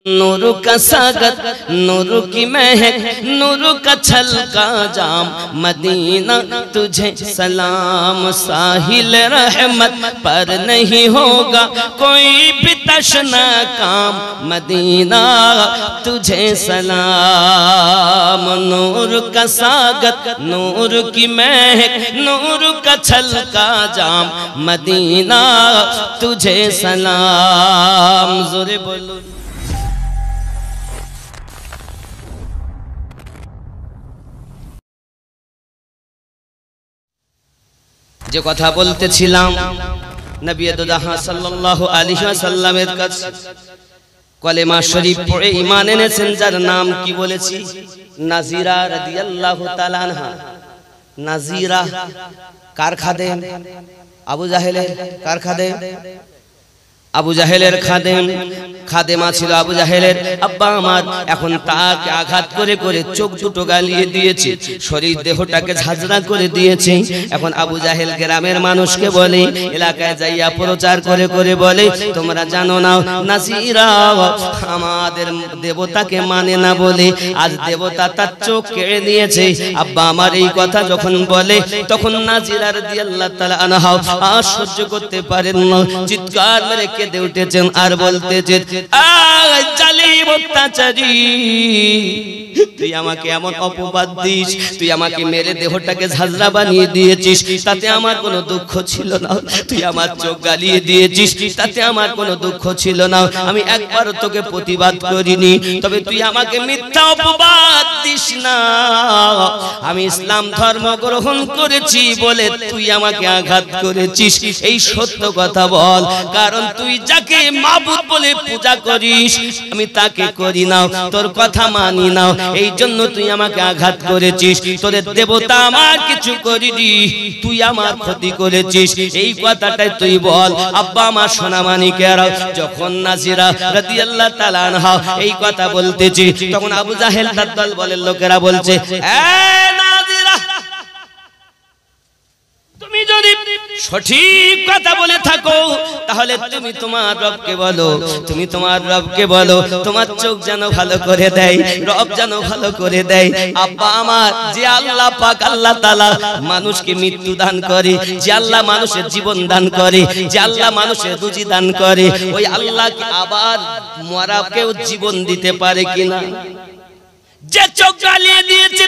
नूर का सागत, नूर की महक, नूर का छलका जाम, मदीना तुझे सलाम। साहिल रहमत पर नहीं होगा कोई भी तशना काम, मदीना तुझे सलाम। नूर का सागत, नूर की महक, नूर का छलका जाम, मदीना तुझे सलाम। जोरे बोलो। যে কথা বলতেছিলাম নবী দো জাহান সাল্লাল্লাহু আলাইহি ওয়াসাল্লামের কাছে কলেমা শরীফ পড়ে ঈমান এনেছেন, যার নাম কি বলেছি? নাজিরা রাদিয়াল্লাহু তাআলা আনহা। নাজিরা কার খাদেম? আবু জাহেলের। কার খাদেম? আবু জাহেলের খাদেম। খাদেমা ছিল আবু জাহেলের আব্বা আমার। এখন তাকে আঘাত করে করে চোখ দুটো গালিয়ে দিয়েছে, শরীর দেহটাকে ঝাঁঝরা করে দিয়েছে। এখন আবু জাহেল গ্রামের মানুষকে বলে, এলাকায় যাইয়া প্রচার করে করে বলে, তোমরা জানো না নাজিরা আমাদের দেবতাকে মানে না বলে আজ দেবতা তার চোখ কেড়ে নিয়েছে। আব্বা আমার এই কথা যখন বলে, তখন নাজিরা রাদিয়াল্লাহু তাআলা আনহা আর সহ্য করতে পারেন না, চিৎকার মেরে কেঁদে উঠেছেন আর বলতেছেন, জালিম অত্যাচারী, তুই আমাকে এমন অপবাদ দিস, তুই আমাকে মেরে দেহটাকে ঝাঁঝরা বানিয়ে দিয়েছিস, তাতে আমার কোনো দুঃখ ছিল না। তুই আমার চোখ গালিয়ে দিয়েছিস, তাতে আমার কোনো দুঃখ ছিল না। আমি একবার তোকে প্রতিবাদ করিনি, তবে তুই আমাকে মিথ্যা অপবাদ দিস না। আমি ইসলাম ধর্ম গ্রহণ করেছি বলে তুই আমাকে আঘাত করেছিস, এই সত্য কথা বল। কারণ তুই যাকে মাবুদ বলে পূজা করিস আমি তাকে করি না, তোর কথা মানি না, এই জন্য তুই আমাকে আঘাত করেছিস। তোদের দেবতা আমার কিছু করিনি, তুই আমার ক্ষতি করেছিস, এই কথাটাই তুই বল। আব্বা আমার সোনা মানিকেরা, যখন নাজিরা রাদিয়াল্লাহু তাআলা আনহা এই কথা বলতেছে, তখন আবু জাহেল তার দল বলের লোকেরা বলছে, নাজিরা, তুমি যদি সঠিক কথা বলে থাকো তাহলে তুমি তোমার রবকে বলো, তুমি তোমার রবকে বলো তোমার চোখ যেন ভালো করে দেয়, রব যেন ভালো করে দেয়। আব্বা আমার, যে আল্লাহ পাক আল্লাহ তাআলা মানুষকে মৃত্যু দান করে, যে আল্লাহ মানুষের জীবন দান করে, যে আল্লাহ মানুষের রুজি দান করে, ওই আল্লাহ কি আবার মরাকেও জীবন দিতে পারে কিনা? যে চোখ জ্বালিয়ে দিয়েছে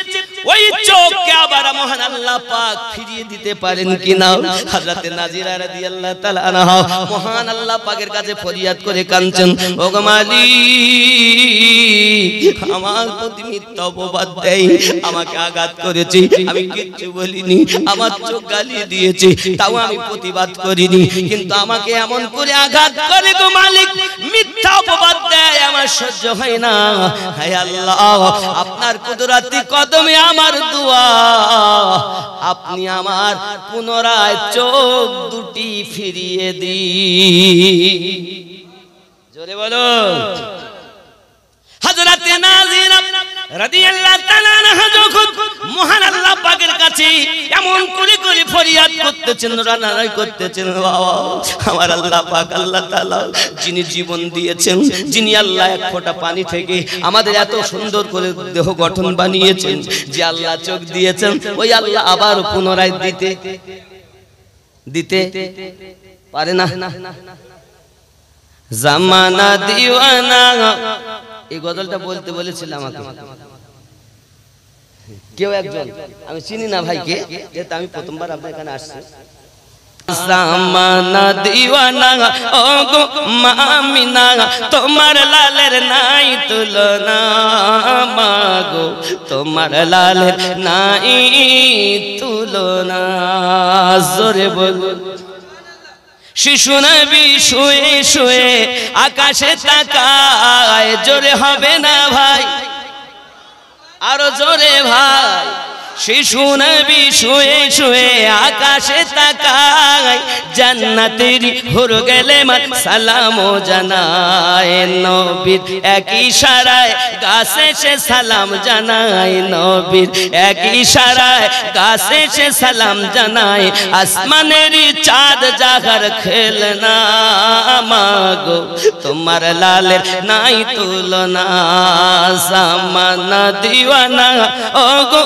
ওই চোখকে আবার মহান আল্লাহ পাক ফিরিয়ে দিতে পারেন কিনা? হযরতে নাজিরা রাদিয়াল্লাহু তাআলা আনহা মহান আল্লাহ পাকের কাছে ফরিয়াদ করে কাঁদছেন, ওগো মালিক, আমার প্রতি মিথ্যা অপবাদ দেয়, আমাকে আঘাত করেছে, আমি কিচ্ছু বলিনি, আমার চোখ জ্বালিয়ে দিয়েছে, তাও আমি প্রতিবাদ করিনি, কিন্তু আমাকে এমন করে আঘাত করে গো মালিক, মিথ্যা অপবাদ দেয়, আমার সহ্য হয় না। হে আল্লাহ, আপনার কুদরতি কদমে আমার দোয়া, আপনি আমার পুনরায় চোখ দুটি ফিরিয়ে দিন। জোরে বলো। হযরতে নাজিরা রাদিয়াল্লাহু তাআলা আনহা যখন মহান আল্লাহ পাকের কাছে এমন করে করে ফরিয়াদ করতেছেন, রানারাই করতেছেন, বাবা আমার আল্লাহ পাক আল্লাহ তাআলা যিনি জীবন দিয়েছেন, যিনি আল্লাহ এক ফোঁটা পানি থেকে আমাদের এত সুন্দর করে দেহ গঠন বানিয়েছেন, যে আল্লাহ চোখ দিয়েছেন, ওই আল্লাহ আবার পুনরায় দিতে পারে না। জামানা দিওয়ানা, এই গজলটা বলতে বলেছিল আমাকে কেউ একজন, আমি চিনি না ভাইকে, যেহেতু আমি প্রথমবার আপনার এখানে আসছি। জামানা দিওয়ানা ও গো মামিনা, তোমার লালের নাই তুলনা, মাগো তোমার লালের নাই তুলনা। জোরে বলো। শিশু নবী শুয়ে শুয়ে আকাশে তাকায়, জোরে হবে না ভাই, আরো জোরে ভাই। শিশু নবী শুয়ে শুয়ে আকাশে তাকায়, জান্নাতের হুর গেলে মান সালাম জানায়। নবীর এক ইশারায় গাছে সে সালাম জানায়, নবীর এক ইশারায় গাছে সে সালাম জানায়। আসমানের চাঁদ জাগার খেলনা, মাগো তোমার লালের নাই তুলনা। জামানা দিওয়ানা ও গো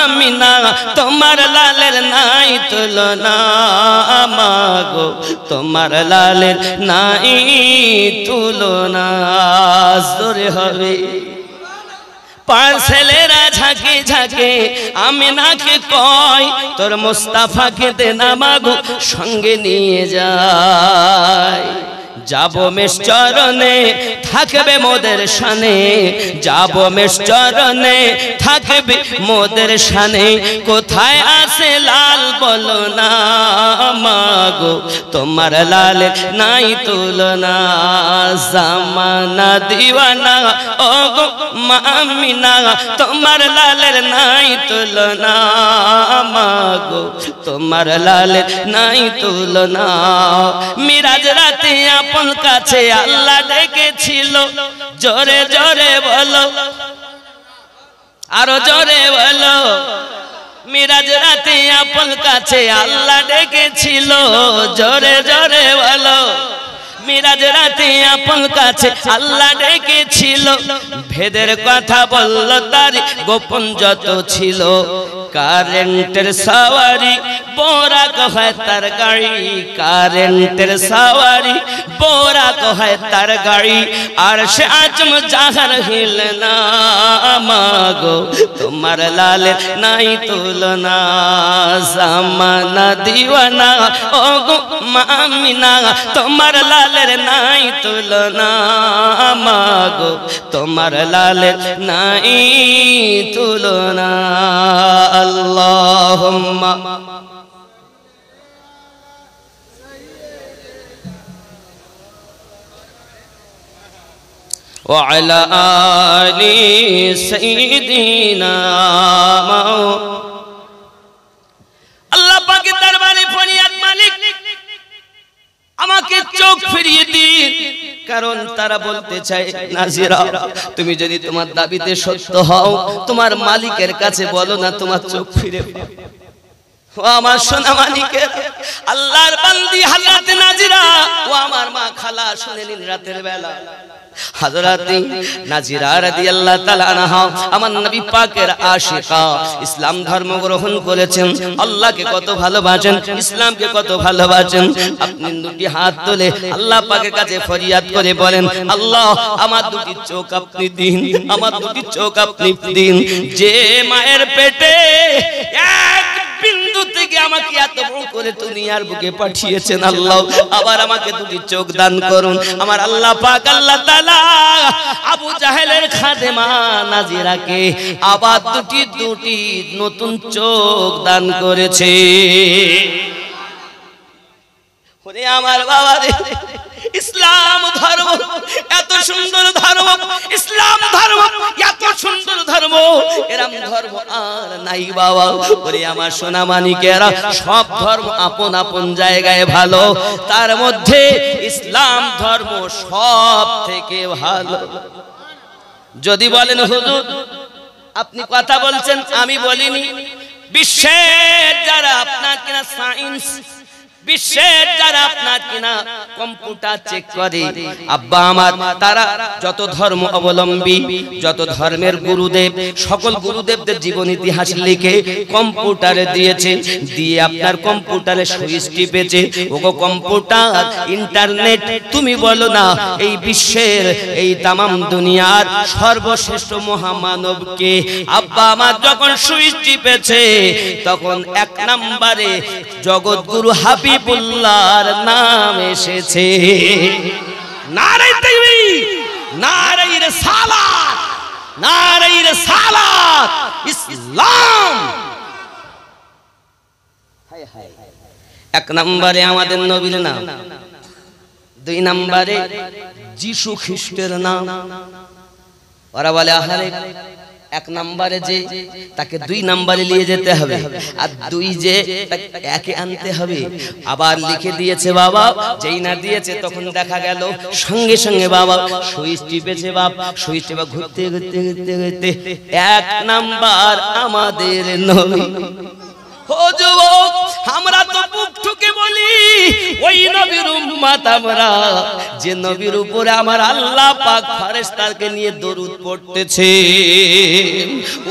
আমিনা, তোমার লালের নাই তুলনা, মাগো তোমার লালের নাই তুলনা। জোরে হবে। পাঁচ ছেলেরা ঝাঁকে ঝাঁকে আমিনাকে কয়, তোর মুস্তাফাকে দে না মাগো সঙ্গে নিয়ে যায়। যাব মেষ চরণে থাকবে মোদের শানে, যাব মেষ চরণে থাকবে মোদের শানে। কোথায় আছে লাল বলো না, মাগো তোমার লালে নাই তুলনা। জামানা দিওয়ানা ও গো আমিনা, তোমার লালের নাই তুলনা, মাগো তোমার লালের নাই তুলনা। মিরাজ রাতে আপন কাছে আল্লাহ ডেকেছিল, জোরে জোরে বলো, আরো জোরে বলো। মিরাজ রাতে আপন কাছে আল্লাহ ডেকেছিল, জোরে জোরে বলো। মিরাজ রাতে আপন কাছে আল্লাহ ডেকেছিল, ভেদের কথা বলল তার গোপন যত ছিল। কারেন্টের সওয়ারি বোরাক হয় তার গাড়ি, কারেন্টের সওয়ারি বোরাক হয় তার গাড়ি। আর সে আজম জাহার হিলনা, মাগো তোমার লালের নাই তুলনা। জামানা দিওয়ানা ও গো আমিনা, তোমার লালের নাই তুলনা, মাগো তোমার লালের নাই তুলনা। আল্লাহুম্মা ওয়া আলা আলি সাইয়্যিদিনা। আল্লাহ পাকের দরবারে ফরিয়াদ, মালিক আমাকে চোখ ফিরিয়ে দিন। কারণ তারা বলতে চায়, নাজিরা তুমি যদি তোমার দাবিতে সত্য হও, তোমার মালিকের কাছে বলো না তোমার চোখ ফিরে। ও আমার সোনা মানিকের, আল্লাহর বান্দি হযরত নাজিরা, ও আমার মা খালা, শুনে নিন রাতের বেলা হযরতে নাজিরা রাদিয়াল্লাহু তাআলা আনহা আমার নবী পাকের আশিকা, ইসলাম ধর্ম গ্রহণ করেছেন। আল্লাহকে কত ভালোবাসেন, ইসলামকে কত ভালোবাসেন। আপনি দুটি হাত তুলে আল্লাহ পাকের কাছে ফরিয়াদ করে বলেন, আল্লাহ আমার দুটি চোখ আপনি দিন, আমার দুটি চোখ আপনি দিন। যে মায়ের পেটে এক বিন্দু থেকে আমাকে এত বড় করে দুনিয়ার বুকে পাঠিয়েছেন, আল্লাহ আবার আমাকে দুটি চোখ দান করুন। আমার আল্লাহ পাক আল্লাহ তাআলা আবু জাহেলের খাদেমা নাজিরাকে আবার দুটি নতুন চোখ দান করেছে। ওরে আমার বাবা রে, ইসলাম ধর্ম এত সুন্দর ধর্ম, ইসলাম ধর্ম এত সুন্দর ধর্ম, এরম ধর্ম আর নাই বাবা। ওরে আমার সোনা মানিকেরা, সব ধর্ম আপন আপন জায়গায় ভালো, তার মধ্যে ইসলাম ধর্ম সব থেকে ভালো। যদি বলেন হুজুর আপনি কথা বলছেন, আমি বলিনি। বিশ্বের যারা আপনার কিনা সায়েন্স, বিশ্বের যারা আপনার কিনা কম্পিউটার চেক করে, আব্বা আমার, তারা যত ধর্ম অবলম্বী, যত ধর্মের গুরুদেব, সকল গুরুদেবদের জীবন ইতিহাস লিখে কম্পিউটারে দিয়েছে। দিয়ে আপনার কম্পিউটারে সুইচ টিপেছে, ওগো কম্পিউটার, ইন্টারনেট তুমি বলো না এই বিশ্বের, এই তামাম দুনিয়ার সর্বশ্রেষ্ঠ মহামানবকে। আব্বা আমার যখন সুইচ টিপেছে, তখন এক নম্বরে জগৎগুরু হাবিবুল্লাহর নাম এসেছে। নারে তাকবীর, নারে রিসালাত, নারে রিসালাত, ইসলাম। হায় হায়, এক নম্বরে আমাদের নবীর নাম, দুই নম্বরে যিশু খ্রিস্টের নাম। ওরা বলে আহারে এক নম্বরে যে তাকে 2 নম্বরে নিয়ে যেতে হবে, আর 2 যে একে আনতে হবে। আবার লিখে দিয়েছে বাবা, যেই না দিয়েছে তখন দেখা গেল সঙ্গে সঙ্গে বাবা সুইচ টিপেছে, বাপ সুইচ টিপে ঘুরতে ঘুরতে ঘুরতে ঘুরতে 1 নাম্বার আমাদের নবী। ও যুবক, আমরা তো বুক ঠুকে বলি ওই নবীর উম্মত আমরা, যে নবীর উপরে আমার আল্লাহ পাক ফেরেশতাকে নিয়ে দরুদ পড়তেছে।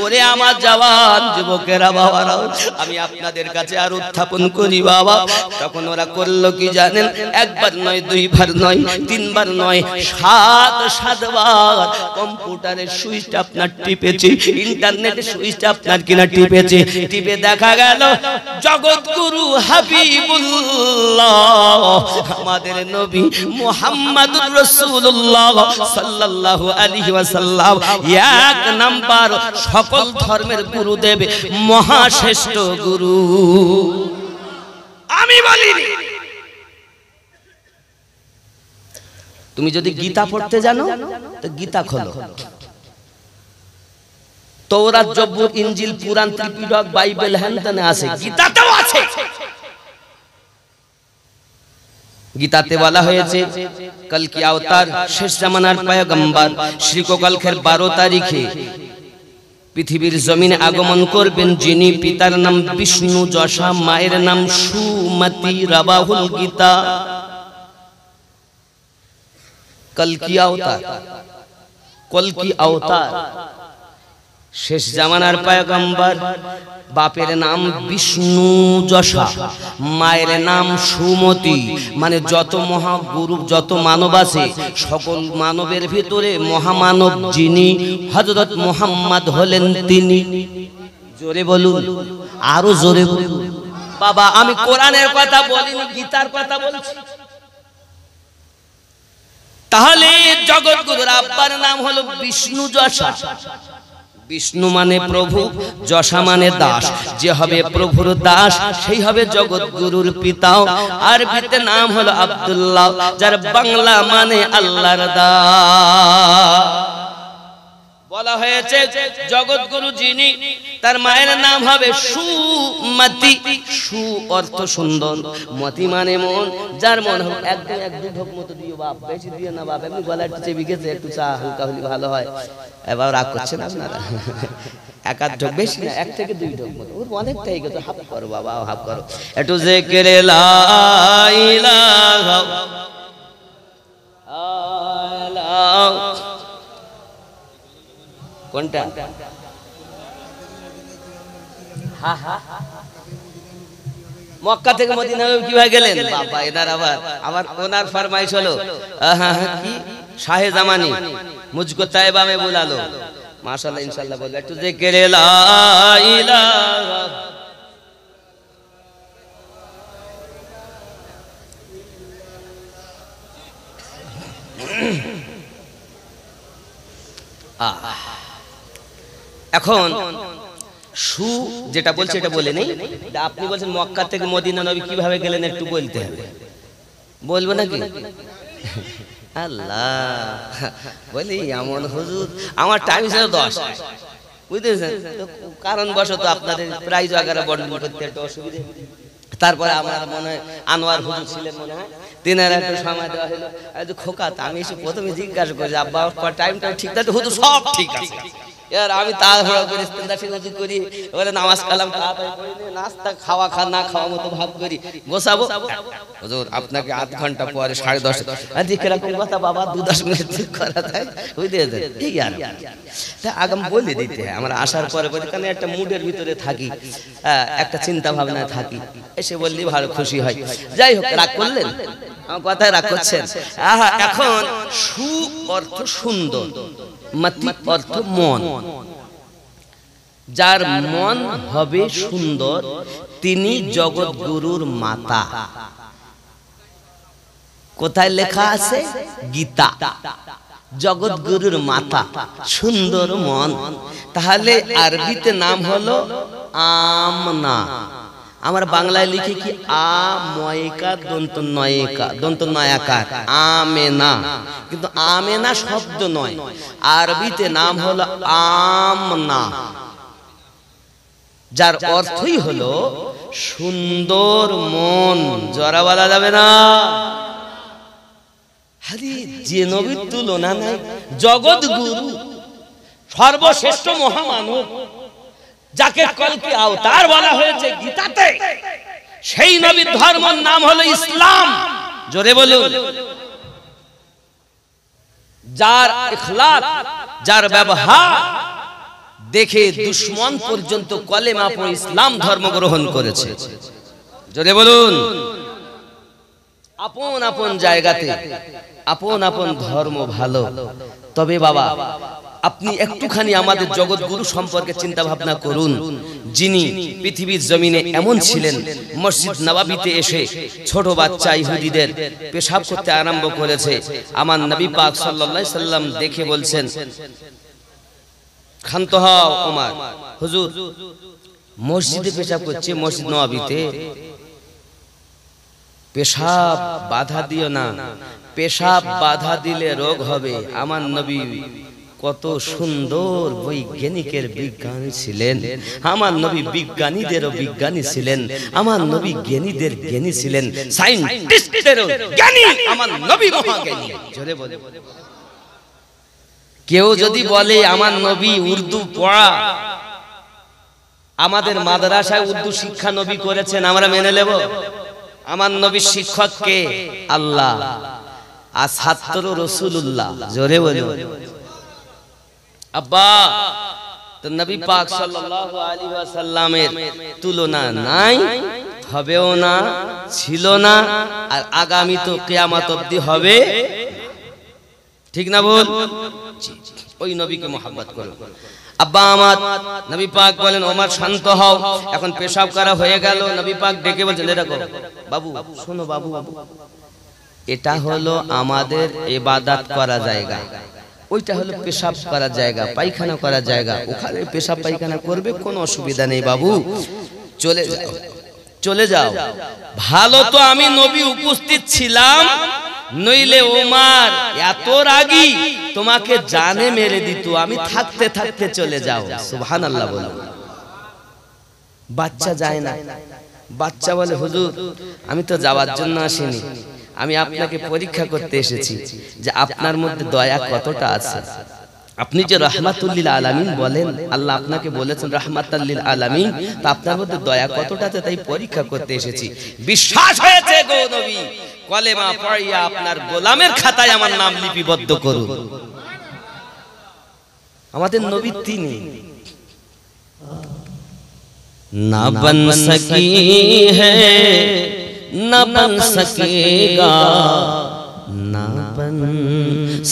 ওরে আমার জওয়ান যুবকেরা, বাবারা, আমি আপনাদের কাছে আর উত্থাপন করি বাবা। তখন ওরা করলো কি জানেন? 1 বার নয়, 2 বার নয়, 3 বার নয়, 7 বার কম্পিউটারের সুইচটা আপনার টিপেছে, ইন্টারনেটের সুইচটা আপনার কিনা টিপেছে। টিপে দেখা গেল জগৎগুরু হাবিবুল্লাহ আমাদের নবী মুহাম্মদুর রাসূলুল্লাহ সাল্লাল্লাহু আলাইহি ওয়াসাল্লাম 1 নাম্বার সকল ধর্মের গুরুদেব, মহাশ্রেষ্ঠ গুরু। আমি বলি তুমি যদি গীতা পড়তে জানো তো গীতা খোলো, তৌরাত, জবুর, ইনজিল, কুরআন, ত্রিপিটক, বাইবেল হ্যানতেনে আছে, গীতাতেও আছে। গীতাতে বলা হয়েছে কাল কি अवतार শেষ জামানার পয়গম্বর শ্রীকোকালখের 12 তারিখে পৃথিবীর জমিনে আগমন করবেন, যিনি পিতার নাম বিষ্ণু যশা, মায়ের নাম সুমতি, রাবাহুল গীতা। কাল কি अवतार, কল কি अवतार শেষ জামানার পয়গম্বর, বাপের নাম বিষ্ণু যশা, মায়ের নাম সুমতি। মানে যত মহাগুরু, যত মানব আছে, সকল মানবের ভিতরে মহামানব যিনি হযরত মুহাম্মদ হলেন তিনি। জোরে বলুন, আরো জোরে বলুন। বাবা, আমি কোরআনের কথা বলিনি, গীতার কথা বলছি। তাহলে জগৎগুরুর আব্বার নাম হলো বিষ্ণু যশা। বিষ্ণু মানে প্রভু, যশা মানে দাস। যে হবে প্রভুর দাস সেই হবে জগৎগুরুর পিতা। আরবিতে নাম হলো আব্দুল্লাহ, যার বাংলা মানে আল্লাহর দাস। বলা হয়েছে জগৎগুরু যিনি, তার মায়ের নাম হবে সুমতি। সু অর্থ সুন্দর, মতি মানে মন। যার মন হবে একদম 1-2 ঢোক মতো দিও বাপ, বেশি দিও না বাপ, এমনি গলা একটু চেপে গেছে, একটু চা হালকা হলে ভালো হয়। এবার রাগ করছেন আপনারা? 1-8 ঢোক, বেশি না, 1 থেকে 2 ঢোক মতো। ওর অনেকটাই গেছে, হাফ করো বাবা, হাফ করো একটু। জিকিরে লা ইলাহা ইল্লাল্লাহ, কোনটা? মক্কা থেকে মদিনা কিভাবে গেলেন? বাবা, এনার আবার ওনার ফরমাইশ হলো কি শাহে জামানি মুঝকো তাইবা মে বুলা লো। মাশাআল্লাহ, ইনশাআল্লাহ বলবে একটু জিকিরে লা ইলাহা। এখন সু যেটা বলছে এটা বলে নেই। আপনি বলছেন মক্কা থেকে মদিনা নবী কিভাবে গেলেন, একটু বলতে হবে। বলবো নাকি? আল্লাহ, বলি এমন হুজুর, আমার টাইম ছিল 10, বুঝতেছেন? কারণ বশত আপনাদের প্রাইজ আগারা বন্টন করতে একটু অসুবিধা। তারপরে আমার মনে হয় আনোয়ার হুজুর ছিলেন, মনে হয় তিনার একটু সময় দেওয়া হলো। খোকা, আমি এসে প্রথমে জিজ্ঞাসা করি আব্বা টাইমটা ঠিক আছে? হুজুর সব ঠিক আছে। এবার আমি তাড়াহুড়ো করে ইস্তেনদাশি করি, এবারে নামাজ কালাম তাড়াতাড়ি পড়ে নিয়ে নাস্তা খাওয়া না খাওয়া মতো ভাব করি, গোছাবো। হুজুর আপনাকে 8 ঘন্টা পরে 10:30। আরে কিরকম কথা বাবা, 2-10 মিনিট ঠিক করা যায়, বুঝতে ঠিক আর তা আগাম বলে দিতে হয়। আমরা আসার পরে বলি, কারণ একটা মুডের ভিতরে থাকি, একটা চিন্তা ভাবনায় থাকি, এসে বললি ভালো খুশি হয়। যাই হোক, রাগ করলেন? আমার কথায় রাগ করছেন? এখন সু অর্থ সুন্দর, মতি অর্থ মন। যার মন হবে সুন্দর তিনি জগৎগুরুর মাতা। কোথায় লেখা আছে? গীতা। জগৎগুরুর মাতা, সুন্দর মন। তাহলে আরবিতে নাম হলো আমনা। আমরা বাংলায় লিখি কি আ ময়কা দন্ত নয়কা দন্ত নয়াকার আমেনা, কিন্তু আমেনা শব্দ নয়, আরবিতে নাম হলো আমনা, যার অর্থই হলো সুন্দর মন। জরা বলা যাবে না। আরে যে নবীর তুলনা নাই, জগৎ গুরু, সর্বশ্রেষ্ঠ মহামানব, যাকে কলকি আওতার বলা হয়েছে গীতাতে, সেই নবীর ধর্মের নাম হলো ইসলাম। জোরে বলুন। যার ইখলাক, যার ব্যবহার দেখে দুশমন পর্যন্ত কলেমা পড়ে ইসলাম ধর্ম গ্রহণ করেছে। জোরে বলুন। আপন আপন জায়গাতে আপন আপন ধর্ম ভালো, তবে বাবা আপনি একটুখানি আমাদের জগৎগুরু সম্পর্কে চিন্তা ভাবনা করুন, যিনি পৃথিবীর জমিনে এমন ছিলেন, মসজিদ নববীতে এসে ছোট বাচ্চা ইহুদিদের পেশাব করতে আরম্ভ করেছে, আমার নবী পাক সাল্লাল্লাহু আলাইহি সাল্লাম দেখে বলছেন, ক্ষান্ত হও ওমর, হুজুর মসজিদে পেশাব করছে, মসজিদ নববীতে, পেশাব বাধা দিও না, পেশাব বাধা দিলে রোগ হবে। আমার নবী কত সুন্দর বৈজ্ঞানিকের বিজ্ঞানী ছিলেন, আমার নবী বিজ্ঞানীদেরও বিজ্ঞানী ছিলেন, আমার নবী জ্ঞানীদের জ্ঞানী ছিলেন, সায়েন্টিস্টদেরও জ্ঞানী আমার নবী মহাজ্ঞানী। জোরে বলে। কেউ যদি বলে আমার নবী উর্দু পড়া, আমাদের মাদ্রাসায় উর্দু শিক্ষা নবী করেছেন, আমরা মেনে নেব? আমার নবীর শিক্ষক কে? আল্লাহ, আর ছাত্র রাসূলুল্লাহ। জোরে বলে। আব্বা তো নবী পাক সাল্লাল্লাহু আলাইহি ওয়াসাল্লামের তুলনা নাই, হবেও না, ছিল না, আর আগামী তো কিয়ামত অবধি হবে। ঠিক না বল? ওই নবীকে মুহাব্বত করো। আব্বা আমার, নবী পাক বলেন ওমর শান্ত হও, এখন পেশাব করা হয়ে গেল, নবী পাক ডেকে বলছেন, এরকম বাবু শোনো, বাবু এটা হলো আমাদের ইবাদত করা জায়গা, ওইটা হলো পেশাব করার জায়গা, পায়খানা করার জায়গা, ওখানে পেশাব পায়খানা করবে, কোনো অসুবিধা নেই বাবু, চলে যাও চলে যাও। ভালো তো আমি নবী উপস্থিত ছিলাম, নইলে ওমর এত রাগী তোমাকে জানে মেরে দিত, আমি থাকতে থাকতে চলে যাও। সুবহানাল্লাহ বলো। বাচ্চা যায় না, বাচ্চা বলে হুজুর আমি তো যাওয়ার জন্য আসিনি, আমি আপনাকে পরীক্ষা করতে এসেছি যে আপনার মধ্যে দয়া কতটা আছে। আপনি যে রাহমাতুল লিল আলামিন বলেন, আল্লাহ আপনাকে বলেছেন রাহমাতুল লিল আলামিন, তা আপনার মধ্যে দয়া কতটা আছে তাই পরীক্ষা করতে এসেছি। বিশ্বাস হয়েছে গো নবী, কলেমা পড়িয়া আপনার গোলামের খাতায় আমার নাম লিপিবদ্ধ করুন। আমাদের নবী তিনি না বন সকি হ্যায় না বন সকেগা, না বন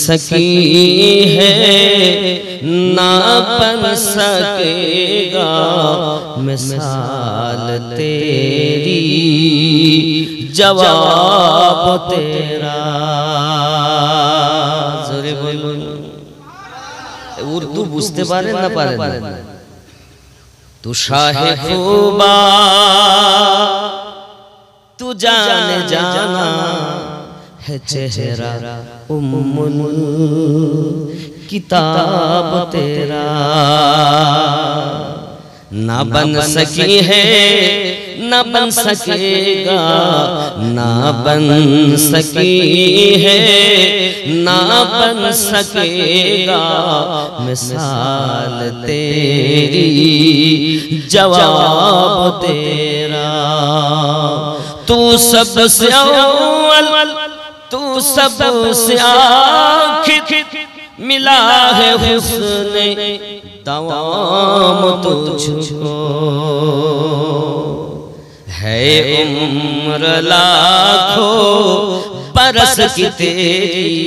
সকি হ্যায় না বন সকেগা, মিসাল তেরি জবাব তেরা। জোরে বলুন। উর্দু বুঝতে পারেন না পারেন না? তু শাহে খুবা তু জানে জানা है चेहरा उम्मुल किताब तेरा, ना बन सकी है ना बन सकेगा, ना बन सकी है ना बन सकेगा, मिसाल तेरी जवाब तेरा। तू सबसे अव्वल तू सबसे आखिर, मिला है हुस्न तमाम तुझको, है उम्र लाखों बरस की तेरी,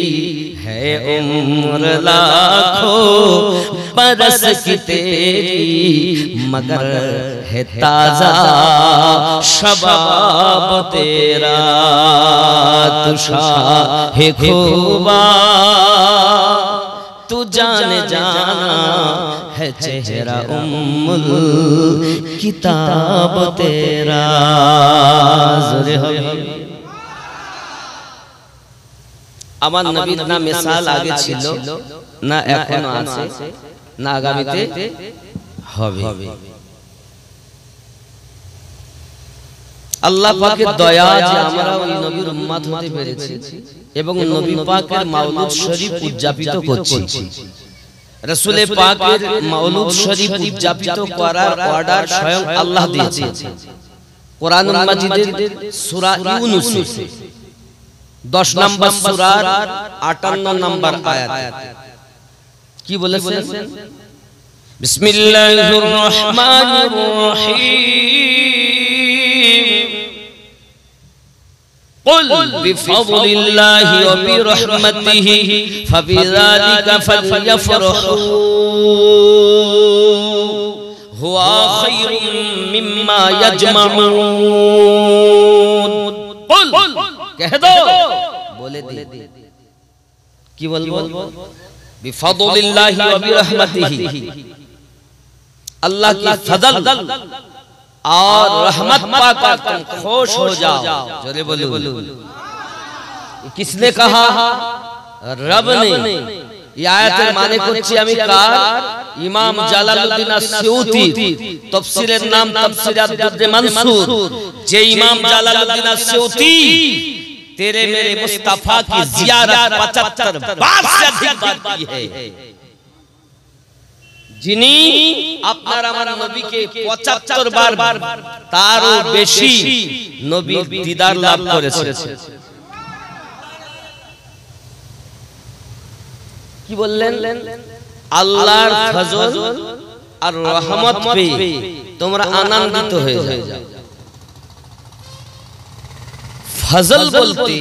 है उम्र लाखों बरस की तेरी, मगर है ताजा शबाब तेरा। तू शाहे खूबा तू जाने जाना है चेहरा उम्मुल किताब तेरा। আমার নবীর না মিসাল আগে ছিল, না এখনো আছে, না আগামীতে হবে। আল্লাহ পাকের দয়া যে আমরা ওই নবীর উম্মত হতে পেরেছি এবং নবী পাকের মাওলুদ শরীফ উদযাপিত করছি। রাসূল পাকের মাওলুদ শরীফ উদযাপিত করার অর্ডার স্বয়ং আল্লাহ দিয়েছেন। কোরআনুল মাজিদের সূরা ইউনূস 10 নম্বর সূরার 58 নম্বর আয়াত কি বলেছেন? বিসমিল্লাহির রহমানির রহিম قل بفضل الله وبرحمته فبذلك فليفرحوا هو خير مما يجمعون قل कह दो, बोले दे की बोलबो? बिफज़लिल्लाहि व बिरहमतिही, अल्लाह की फजल और रहमत पाकर तुम खुश हो जाओ। जोरे बोलो। किसने कहा? रब ने। ये आयतेर माने করছি আমি কার? ইমাম জালালউদ্দিন আসসিউতি, তাফসীরের নাম তাফসীর আদ-দুররে মানসুর। যে ইমাম জালালউদ্দিন আসসিউতি तेरे मेरे मुस्तफा की जियारत 75 बार से अधिक बार की है, যিনি আপনার আমার নবীকে 75 বার তারও বেশি নবীর দিদার লাভ করেছে। কি বললেন? আল্লাহর ফজল আর রহমত পেয়ে তোমরা আনন্দিত হয়ে যাও। फजल बोलते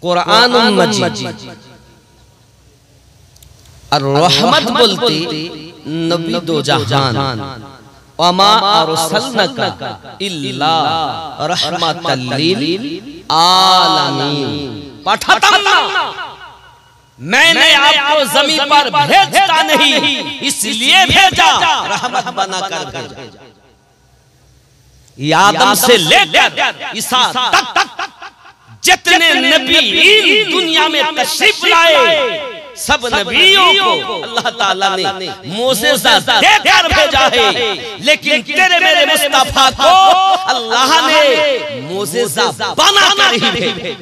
कुरानुल मजीद और रहमत बोलते नबी दो जहान। वमा अरसलनाका इल्ला रहमतल लिल आलमीन। पठाता ना, मैंने आपको जमीन पर भेजता नहीं, इसलिए भेजा रहमत बनाकर भेजा। आदम से लेकर ईसा तक जितने नबी दुनिया में तशरीफ लाए, सब नबियों को अल्लाह ताला ने मोजेज़ा देकर भेजा है, लेकिन तेरे मेरे मुस्तफा को अल्लाह ने मोजेज़ा बनाकर ही भेजा।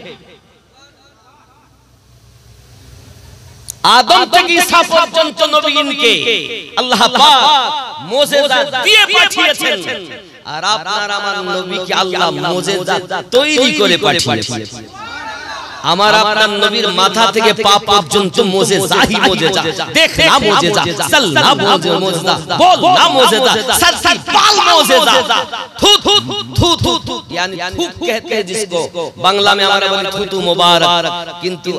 आदम तक ईसा পর্যন্ত নবীনকে আল্লাহ পাক মোজেজা দিয়ে পাঠিয়েছেন, আর আপনার আমার নবীকে আল্লাহ মোজেজা তৈরি করে পাঠিয়েছেন। আমার আপনার নবীর মাথা থেকে পা পর্যন্ত মোজেজাই মোজেজা। দেখ না মোজেজা, চল না মোজেজা, বল না মোজেজা, सर सर बाल मोजेजा, थू थू थू थू थू यानी थूक कहते हैं जिसको, बांग्ला में हमारे बोले थूतू मुबारक, किंतु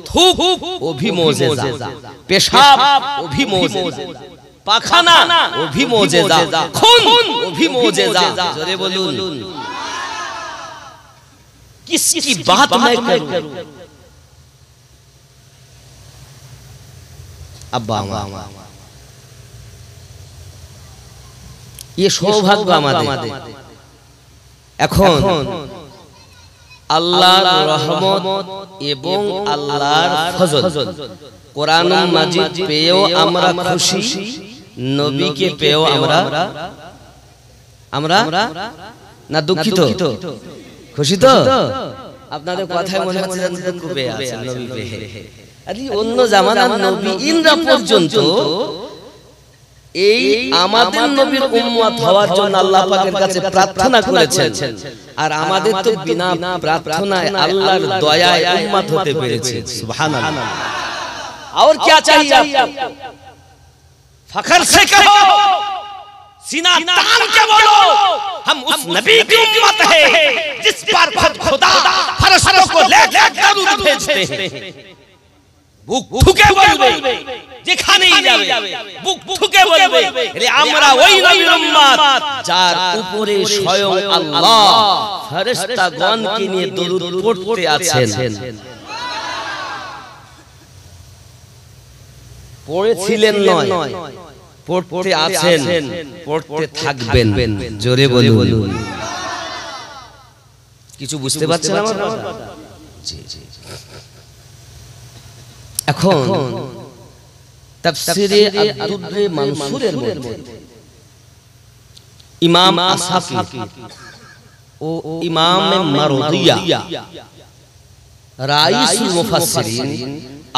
थूक वो भी मोजेजा, पेशाब वो भी मोजेजा, पाखाना वो भी मोजेजा, खून वो भी मोजेजा। जोरे बोलून, किसकी बात मैं करूं? अब्बा ये সৌভাগ্য আমাদের। এখন আল্লাহর রহমত এবং আল্লাহর ফজল, কোরআনুল মাজিদ পেয়েও আমরা খুশি, নবীকে পেয়েও আমরা না দুঃখিত? খুশি তো? আপনাদের কথাই মনে হচ্ছে যেন দুঃখ পেয়ে আছেন নবী পেয়ে। আরে অন্য জামানার নবী ইনরা পর্যন্ত এই আমাদের নবীর উম্মত হওয়ার জন্য আল্লাহ পাকের কাছে প্রার্থনা করেছেন, আর আমাদের তো বিনা প্রার্থনায় আল্লাহর দয়ায় উম্মত হতে পেরেছে। সুবহানাল্লাহ। और क्या चाहिए आपको? फखर से कहो, सीना तान के बोलो, हम उस नबी की उम्मत है जिस पर खुदा फरिश्तों को लेकर दरूद भेजते हैं। বুক ঠুকে বলবে, যেখানেই যাবে বুক ঠুকে বলবে, রে আমরা ওই নবীর উম্মত যার উপরে স্বয়ং আল্লাহ ফেরেশতাগণকে নিয়ে দরুদ পড়তে আছেন। পড়েছিলেন নয়, পড়তে আছেন, পড়তে থাকবেন। জোরে বলুন। কিছু বুঝতে পারছেন আমার কথা? জি জি। এখন তাফসীরে আদ-দুররে মানসুরের মধ্যে ইমাম আসাকি ও ইমাম মারদিয়া রাইসুল মুফাসসিরিন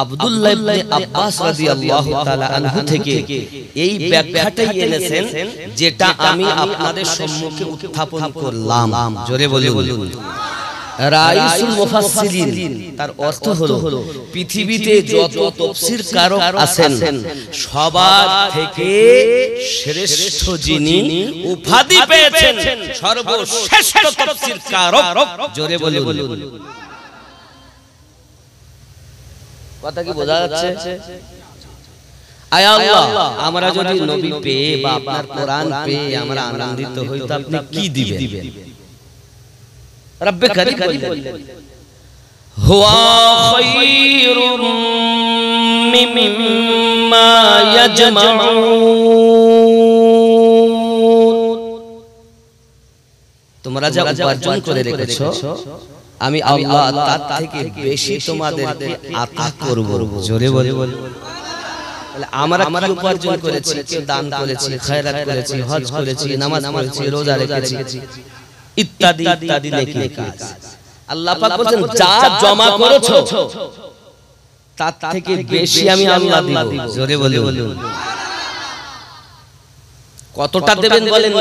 আব্দুল্লাহ ইবনে আব্বাস রাদিয়াল্লাহু তাআলা আনহু থেকে এই ব্যাখ্যাটাই এনেছেন, যেটা আমি আপনাদের সম্মুখে উত্থাপন করলাম। জোরে বলুন। রাইসুল মুফাসসিরিন তার অর্থ হলো পৃথিবীতে যত তাফসীর কারক আছেন সবার থেকে শ্রেষ্ঠ যিনি উপাধি পেয়েছেন সর্বশ্রেষ্ঠ তাফসীর কারক। জোরে বলুন। কথা কি বোঝা যাচ্ছে? আয় আল্লাহ, আমরা যদি নবী পেয়ে বা আপনার কোরআন পেয়ে আমরা আনন্দিত হই তো আপনি কি দিবেন? রব্বে কারীম বললেন, হুয়া খায়রুম মিম্মা ইয়াজমাউন। তোমরা যা উপার্জন করে রেখেছো আমি আল্লাহ তার থেকে বেশি তোমাদেরকে আতা করব। জোরে বলুন। আমরা কি উপার্জন করেছি? কেউ দান করেছি, খায়রাত করেছি, হজ করেছি, নামাজ পড়েছি, রোজা রেখেছি, ইত্যাদি ইত্যাদি নেকি কাজ। আল্লাহ পাক বলেন যা জমা করেছো তার থেকে বেশি আমি আল্লাহ দিব। জোরে বলুন। কতটা দেবেন বলেন?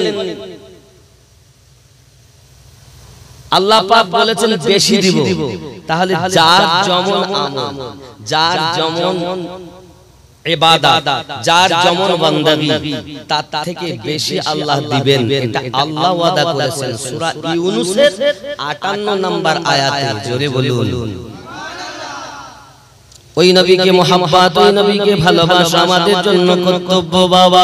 আল্লাহ পাক বলেছেন বেশি দিব। তাহলে যার যেমন আমল, যার যেমন ইবাদত, যার যেমন বান্দাগি তার থেকে বেশি আল্লাহ দিবেন, এটা আল্লাহ ওয়াদা করেছেন সূরা ইউনূসের 58 নম্বর আয়াতে। জোরে বলুন। ওই নবীকে মোহাম্মত, ওই নবীকে ভালোবাসা আমাদের জন্য কর্তব্য। বাবা,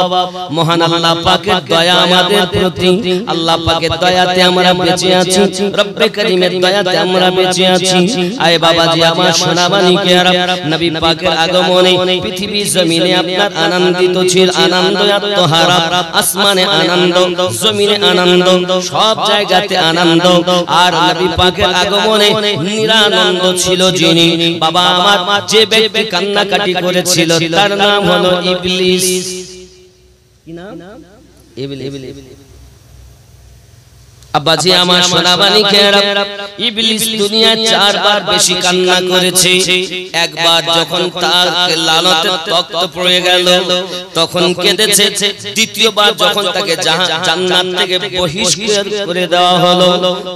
মহান আল্লাহ পাকের দয়া আমাদের প্রতি, আল্লাহ পাকের দয়াতে আমরা বেঁচে আছি, রব্বে কারীমের দয়াতে আমরা বেঁচে আছি। আয় বাবাজি আমার সোনাবানিকেরা, নবী পাকের আগমনে পৃথিবী জমিনে আপনার আনন্দিত ছিল, আনন্দ আত্মহারা। আসমানে আনন্দ, জমিনে আনন্দ, সব জায়গাতে আনন্দ। আর নবী পাকের আগমনে নিরানন্দ ছিল যিনি, বাবা আমার যে ব্যক্তি কান্নাকাটি করেছিল তার নাম হলো ইবলিস। কি নাম? ইবলিস। আব্বাজি আমার সোনাবানিকেরা, ইবলিস দুনিয়া 4 বার বেশি কান্না করেছে। একবার যখন তার লানতের তখ্ত পড়ে গেল তখন কেঁদেছে। দ্বিতীয়বার যখন তাকে জান্নাত থেকে বহিষ্কার করে দেওয়া হলো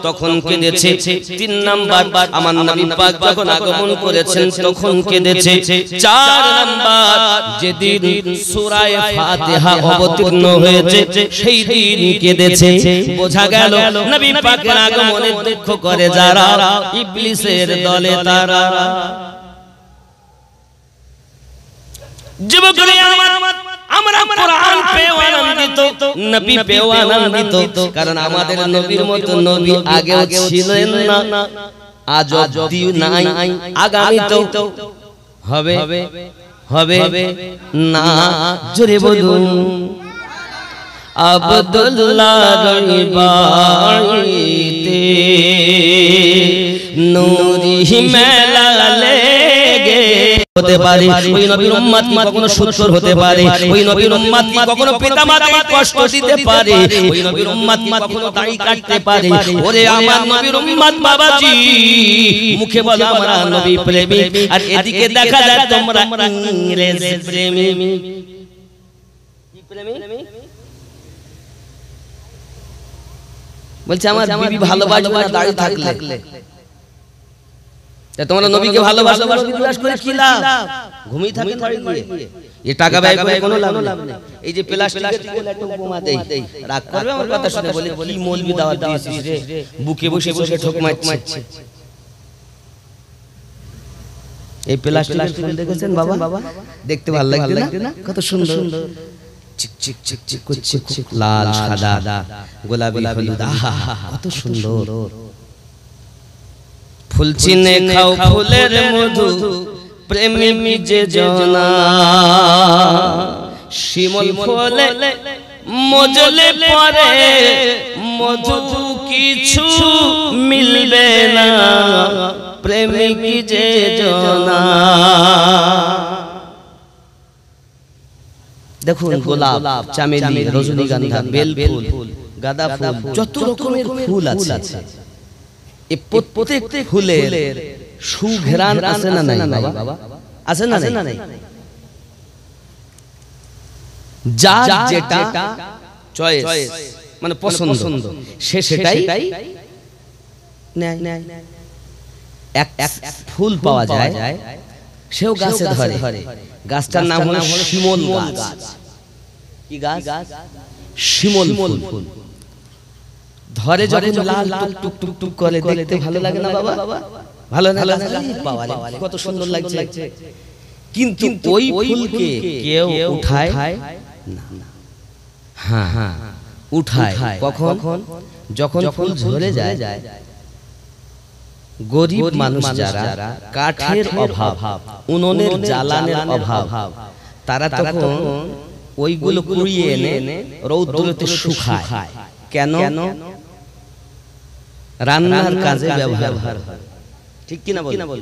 তখন কেঁদেছে। 3 নাম্বার আমার নবী পাক যখন আগমন করেছেন তখন কেঁদেছে। 4 নাম্বার যেদিন সূরা ফাতিহা অবতীর্ণ হয়েছে সেই দিন কেঁদেছে। বোঝা গেল নবী পাকের আগমনে দুঃখ করে যারা, ইবলিসের দলে তারা। যুবকরা আমরা কোরআন পেয়ে আনন্দিত, নবী পেয়ে আনন্দিত, কারণ আমাদের নবীর মতো নবী আগেও ছিলেন না, আজ অবধিও নাই, আগামীতেও হবে না। জোরে বলুন। আব্দুল্লাহ বাড়িতে নূরি মেলা লেগে হতে পারে, ওই নবীর উম্মত কি কখনো সুৎখোর হতে পারে, ওই নবীর উম্মত কি কখনো পিতামাতাকে কষ্ট দিতে পারে, ওই নবীর উম্মত কি কখনো দাড়ি কাটতে পারে? ওরে আমার নবীর উম্মত বাবাজি, মুখে বলো আমরা নবী প্রেমী, আর এদিকে দেখা যায় তোমরা ইংরেজ প্রেমী। কি প্রেমী? বলছে আমার বিবি ভালোবাসবে না দাড়ি থাকলে। তোমরা নবীকে ভালোবাসো, বিলাস করে কি লাভ? ঘুমিয়ে থাকে দাড়ি দিয়ে, এই টাকা ব্যয় করে কোনো লাভ নেই। এই যে প্লাস্টিকের তেল একটা উপমা দেই, রাগ করবে আমার কথা শুনে, বলে কি মৌলবি দাওয়াত দিয়েছিস রে, বুকে বসে বসে ঠোক মারছে। এই প্লাস্টিকের ফুল দেখেছেন বাবা? দেখতে ভালো লাগছে না? কত সুন্দর, চিক চিক চিক চিক করছে, লাল সাদা গোলাপি হলুদ, কত সুন্দর। ফুল চিনে খাও ফুলের মধু, প্রেমিক যে জনা শিমুল ফুলে মজলে পরে মধু কিছু মিলবে না প্রেমিক যে জনা। দেখুন গোলাপ, চামেলি, রজনীগন্ধা, বেল ফুল, গাঁদা ফুল, যত রকমের ফুল আছে এই প্রত্যেক ফুলের সুঘ্রাণ আছে না নাই বাবা? আছে না নাই? যার যেটা চয়েস মানে পছন্দ সে সেটাই নেয়। এক ফুল পাওয়া যায় সেও গাছে ধরে, গাছটার নাম হলো শিমুল গাছ। কি গাছ? শিমুল ফুল। ধরে যখন লাল টুক টুক টুক করে দেখতে ভালো লাগে না বাবা? ভালো না লাগে? কত সুন্দর লাগছে। কিন্তু ওই ফুলকে কেউ উঠায় না। হ্যাঁ উঠায় কখন? যখন ফুল ঝরে যায়। গরিব মানুষ যারা, কাঠের অভাব, উনুনের জ্বালানের অভাব, তারা তখন ওইগুলো কুড়িয়ে এনে রৌদ্রতে শুকায়। কেন? রান্নার কাজে ব্যবহার হয়। ঠিক কিনা বল?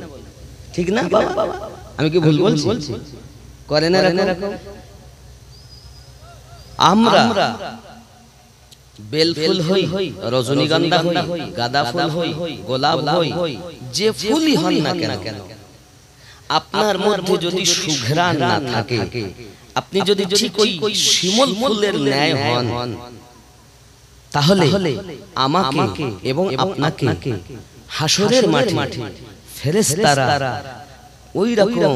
ঠিক না বাবা? আমি কি ভুল বলছি? করে না এরকম? আমরা বেল ফুল হই, রজনীগন্ধা হই, গাঁদা ফুল হই, গোলাপ হই, যে ফুলই হন না কেন, আপনার মধ্যে যদি সুঘ্রাণ না থাকে, আপনি যদি ঠিক ওই শিমুল ফুলের ন্যায় হন, তাহলে আমাকে এবং আপনাকে হাসরের মাঠে ফেরেশতারা ওই রকম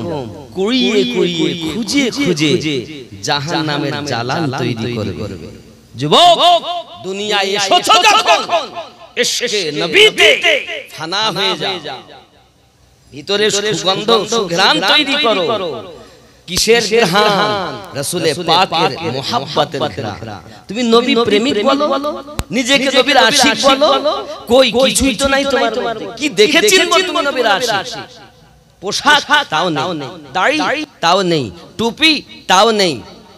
কুড়িয়ে খুঁজে জাহান্নামের জ্বালান তৈরি করবে। যুবক, দুনিয়ায় এসেছো যখন ইশকে নবীতে ফানা হয়ে যাও, ভিতরে সুগন্ধ সুঘ্রাণ তৈরি করো। কিসের ঘ্রাণ? রাসূলে পাকের মুহাব্বতের ঘ্রাণ। তুমি নবী প্রেমিক বলো, নিজেকে নবীর আশিক বলো, কই কিছুই তো নাই তোমার মধ্যে। কি দেখেছিস তুমি নবীর আশিক? পোশাক তাও নেই, দাড়ি তাও নেই, টুপি তাও নেই।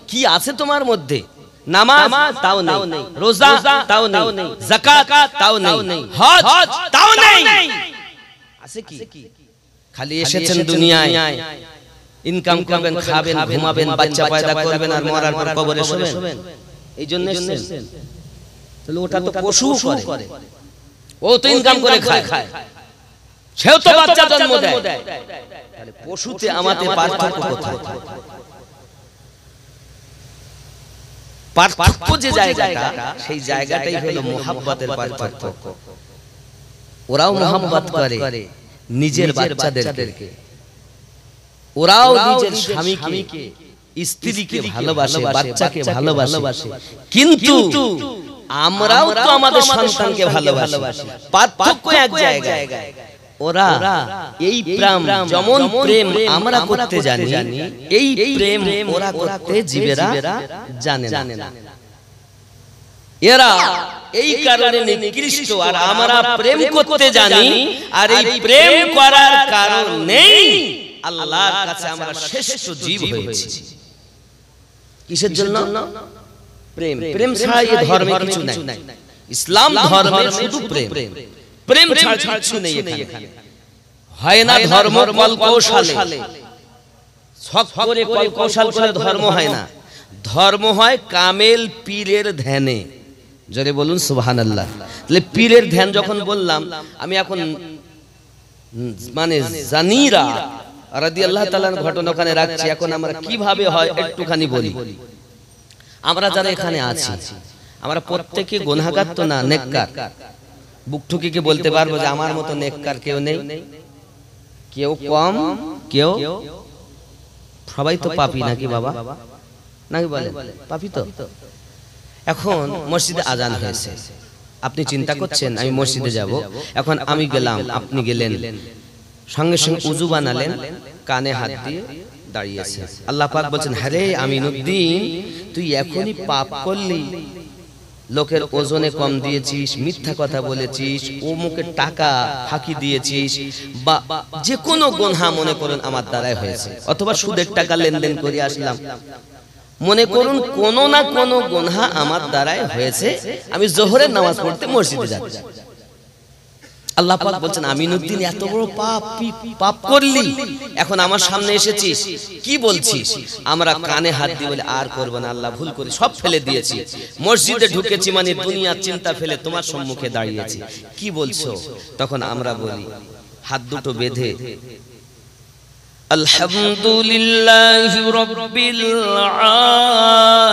কি আছে তোমার মধ্যে? নামাজ তাও নেই, রোজা তাও নেই, যাকাত তাও নেই, হজ তাও নেই। আছে কি? খালি এসেছেন দুনিয়ায়, ইনকাম করবেন, খাবেন, ঘুমাবেন, বাচ্চা পয়দা করবেন আর মরার পর কবরে শোবেন। এই জন্য এসেছেন? তাহলে ওটা তো পশু করে, ও তো ইনকাম করে খায়, সেও তো বাচ্চা জন্ম দেয়। তাহলে পশুতে আমাদের পার্থক্য কোথায়? পার্থক্য যে জায়গাটা, সেই জায়গাটাই হলো মুহাব্বতের পার্থক্য। ওরাও মুহাব্বত করে নিজের বাচ্চাদেরকে, ওরাও নিজের স্বামীকে, স্ত্রীকে ভালোবাসে, বাচ্চাকে ভালোবাসে, কিন্তু আমরাও তো আমাদের সন্তানকে ভালোবাসি। পার্থক্য এক জায়গায়। ওরা এই প্রেম, যেমন প্রেম আমরা করতে জানি, এই প্রেম ওরা করতে জীবেরা জানে না। এরা এই কারণে নিকৃষ্ট, আর আমরা প্রেম করতে জানি, আর এই প্রেম করার কারণেই আল্লাহর কাছে আমরা শ্রেষ্ঠ জীব হয়েছি। কিসের জন্য? প্রেম। প্রেম ছাড়া এই ধর্মে কিছু নাই। ইসলাম ধর্মে শুধু প্রেম, প্রেম ছাড়া কিছু নেই এখানে। হয় না ধর্ম কল কৌশলে, শখ করে কল কৌশল করে ধর্ম হয় না। ধর্ম হয় কামেল পীরের ধ্যানে। জোরে বলুন সুবহানাল্লাহ। তাহলে পীরের ধ্যান যখন বললাম, আমি এখন মানে জানিরা রাদিয়াল্লাহু তাআলার ঘটনা ওখানে রাখছি। এখন আমরা কিভাবে হয় একটুখানি বলি। আমরা যারা এখানে আছি, আমরা প্রত্যেকে গুনাহগার তো না, নেককার। বুক ঠুকিকে বলতে পারবো যে আমার মতো নেককার কেউ নেই। কেউ কম, কেউ, সবাই তো পাপী নাকি বাবা? নাকি বলেন? পাপী তো। এখন মসজিদে আজান হয়েছে, আপনি চিন্তা করছেন আমি মসজিদে যাব। এখন আমি গেলাম, আপনি গেলেন, সঙ্গে সঙ্গে উযু বানালেন, কানে হাত দিয়ে দাঁড়িয়েছেন। আল্লাহ পাক বলছেন, হ্যাঁ রে আমিনুদ্দিন, তুই এখনই পাপ করলি, লোকের ওজনে কম দিয়েছিস, মিথ্যা কথা বলেছিস, অমুকের টাকা ফাঁকি দিয়েছিস, বা যে কোনো গুনাহ মনে করুন আমার দ্বারাই হয়েছে, অথবা সুদের টাকা লেনদেন করে আসলাম, মনে করুন কোনো না কোনো গুনাহ আমার দ্বারাই হয়েছে, আমি জোহরের নামাজ পড়তে মসজিদে যাচ্ছি। আল্লাহ পাক বলছেন আমিনুদ্দিন এত বড় পাপ করলি, এখন আমার সামনে এসেছিস, কি বলছিস? আমরা কানে হাত দিয়ে বলে আর করব না আল্লাহ, ভুল করে সব ফেলে দিয়েছি, মসজিদে ঢুকেছি মানে দুনিয়ার চিন্তা ফেলে তোমার সম্মুখে দাঁড়িয়েছি, কি বলছো? তখন আমরা বলি হাত দুটো বেঁধে আলহামদুলিল্লাহি রাব্বিল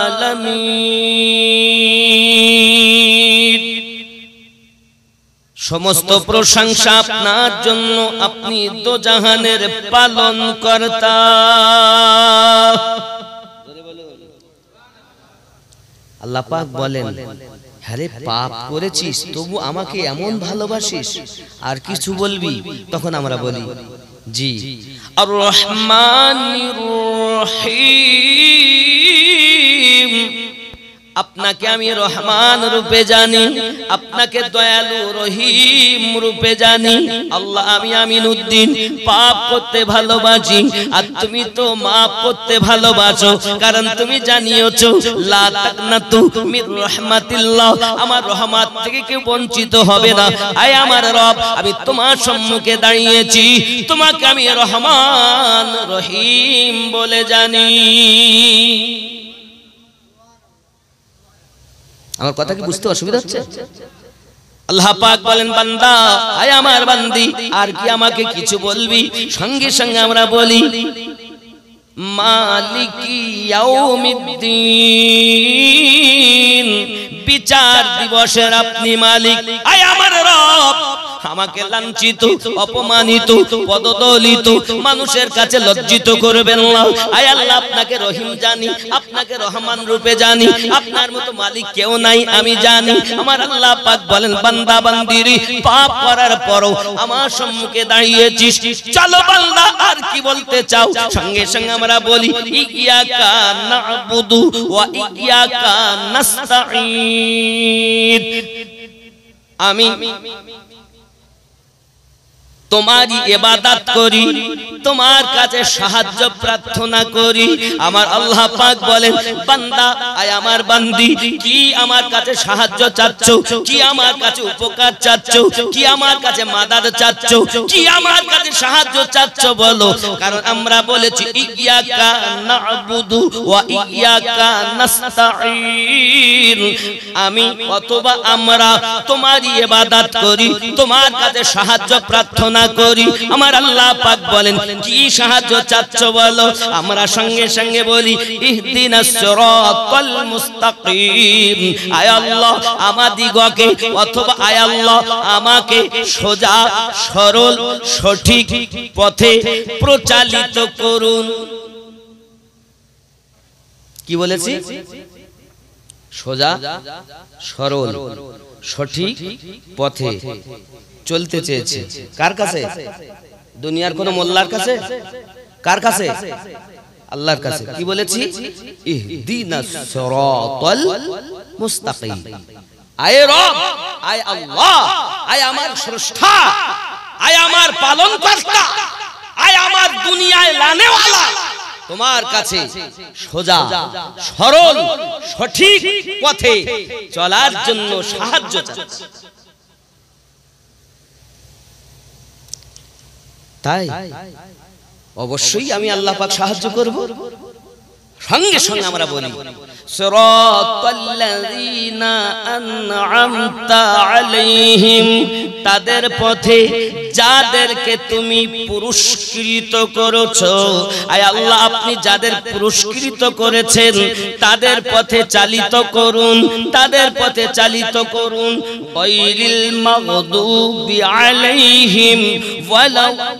আলামিন, সমস্ত প্রশংসা আপনার জন্য, আপনি দোজাহানের পালনকর্তা। আল্লাহ পাক বলেন আরে পাপ করেছিস তবু আমাকে এমন ভালোবাসিস, আর কিছু বলবি? তখন আমরা বলি জি আর রহমানির রহিম, আপনাকে আমি রহমান রূপে জানি, আপনাকে দয়ালু রহিম রূপে জানি। আল্লাহ আমি আমিনুদ্দিন পাপ করতে ভালোবাসি, আর তুমি তো মাফ করতে ভালোবাসো, কারণ তুমি জানিয়েছো লা তাকনাতু মির রাহমাতিল্লাহ, আমার রহমত থেকে কেউ বঞ্চিত হবে না। আয় আমার রব, আমি তোমার সম্মুখে দাঁড়িয়েছি, তোমাকে আমি রহমান রহিম বলে জানি। আমার কথা কি বুঝতে অসুবিধা হচ্ছে? আল্লাহ পাক বলেন বান্দা আয় আমার বান্দি, আর কি আমাকে কিছু বলবি? সঙ্গে সঙ্গে আমরা বলি মালিকি ইয়াউমিদ্দিন, বিচার দিবসের আপনি মালিক। আয় আমার রব, আমাকে লাঞ্ছিত, অপমানিত, পদদলিত মানুষের কাছে লজ্জিত করবেন না। আয় আল্লাহ, আপনাকে রহিম জানি, আপনাকে রহমান রূপে জানি, আপনার মতো মালিক কেউ নাই আমি জানি। আমার আল্লাহ পাক বলেন বান্দা বান্দিরি পাপ করার পরও আমার সম্মুখে দাঁড়িয়েছিস, চলো বান্দা আর কি বলতে চাও? সঙ্গে সঙ্গে আমরা বলি ইয়াকা না'বুদু ওয়া ইয়াকা নাস্তাঈন, আমি তোমারই ইবাদত করি, তোমার কাছে সাহায্য প্রার্থনা করি। আমার আল্লাহ পাক বলেন বান্দা আয় আমার বান্দি, কি আমার কাছে সাহায্য চাচ্ছ? কি আমার কাছে উপকার চাচ্ছ? কি আমার কাছে মাদাদ চাচ্ছ? কি আমার কাছে সাহায্য চাচ্ছ বলো? কারণ আমরা বলেছি ইয়াকা না'বুদু ওয়া ইয়াকা নাস্তাঈন, আমি অথবা আমরা তোমারই ইবাদত করি, তোমার কাছে সাহায্য প্রার্থনা করি। আমার আল্লাহ পাক বলেন কি সাহায্য চাচ্ছ বলো? আমরা সঙ্গে সঙ্গে বলি ইহদিনাস সিরাতাল মুস্তাকিম, আয় আল্লাহ আমাদিগকে অথবা আয় আল্লাহ আমাকে সোজা সরল সঠিক পথে প্রচালিত করুন। কি বলেছি? সোজা সরল সঠিক পথে চলতে চেয়েছে। কার কাছে? দুনিয়ার কোন মোল্লার কাছে? কার কাছে? আল্লাহর কাছে। কি বলেছি? ইহদিনাস সিরাতাল মুস্তাকিম, আয় রব, আয় আল্লাহ, আয় আমার স্রষ্টা, আয় আমার পালনকর্তা, আয় আমার দুনিয়ায় লানেওয়ালা, তোমার কাছে সোজা সরল সঠিক পথে চলার জন্য সাহায্য চাচ্ছি। তাই অবশ্যই আমি আল্লাহ পাক সাহায্য করব। সঙ্গে সঙ্গে আমরা বলি সিরাতাল্লাযীনা আন'আমতা আলাইহিম, তাদের পথে যাদেরকে তুমি পুরস্কৃত করেছো। আয় আল্লাহ, আপনি যাদের পুরস্কৃত করেছেন তাদের পথে চালিত করুন, তাদের পথে চালিত করুন। গায়রিল মাগদুবি আলাইহিম ওয়ালাদ-দাল্লিন,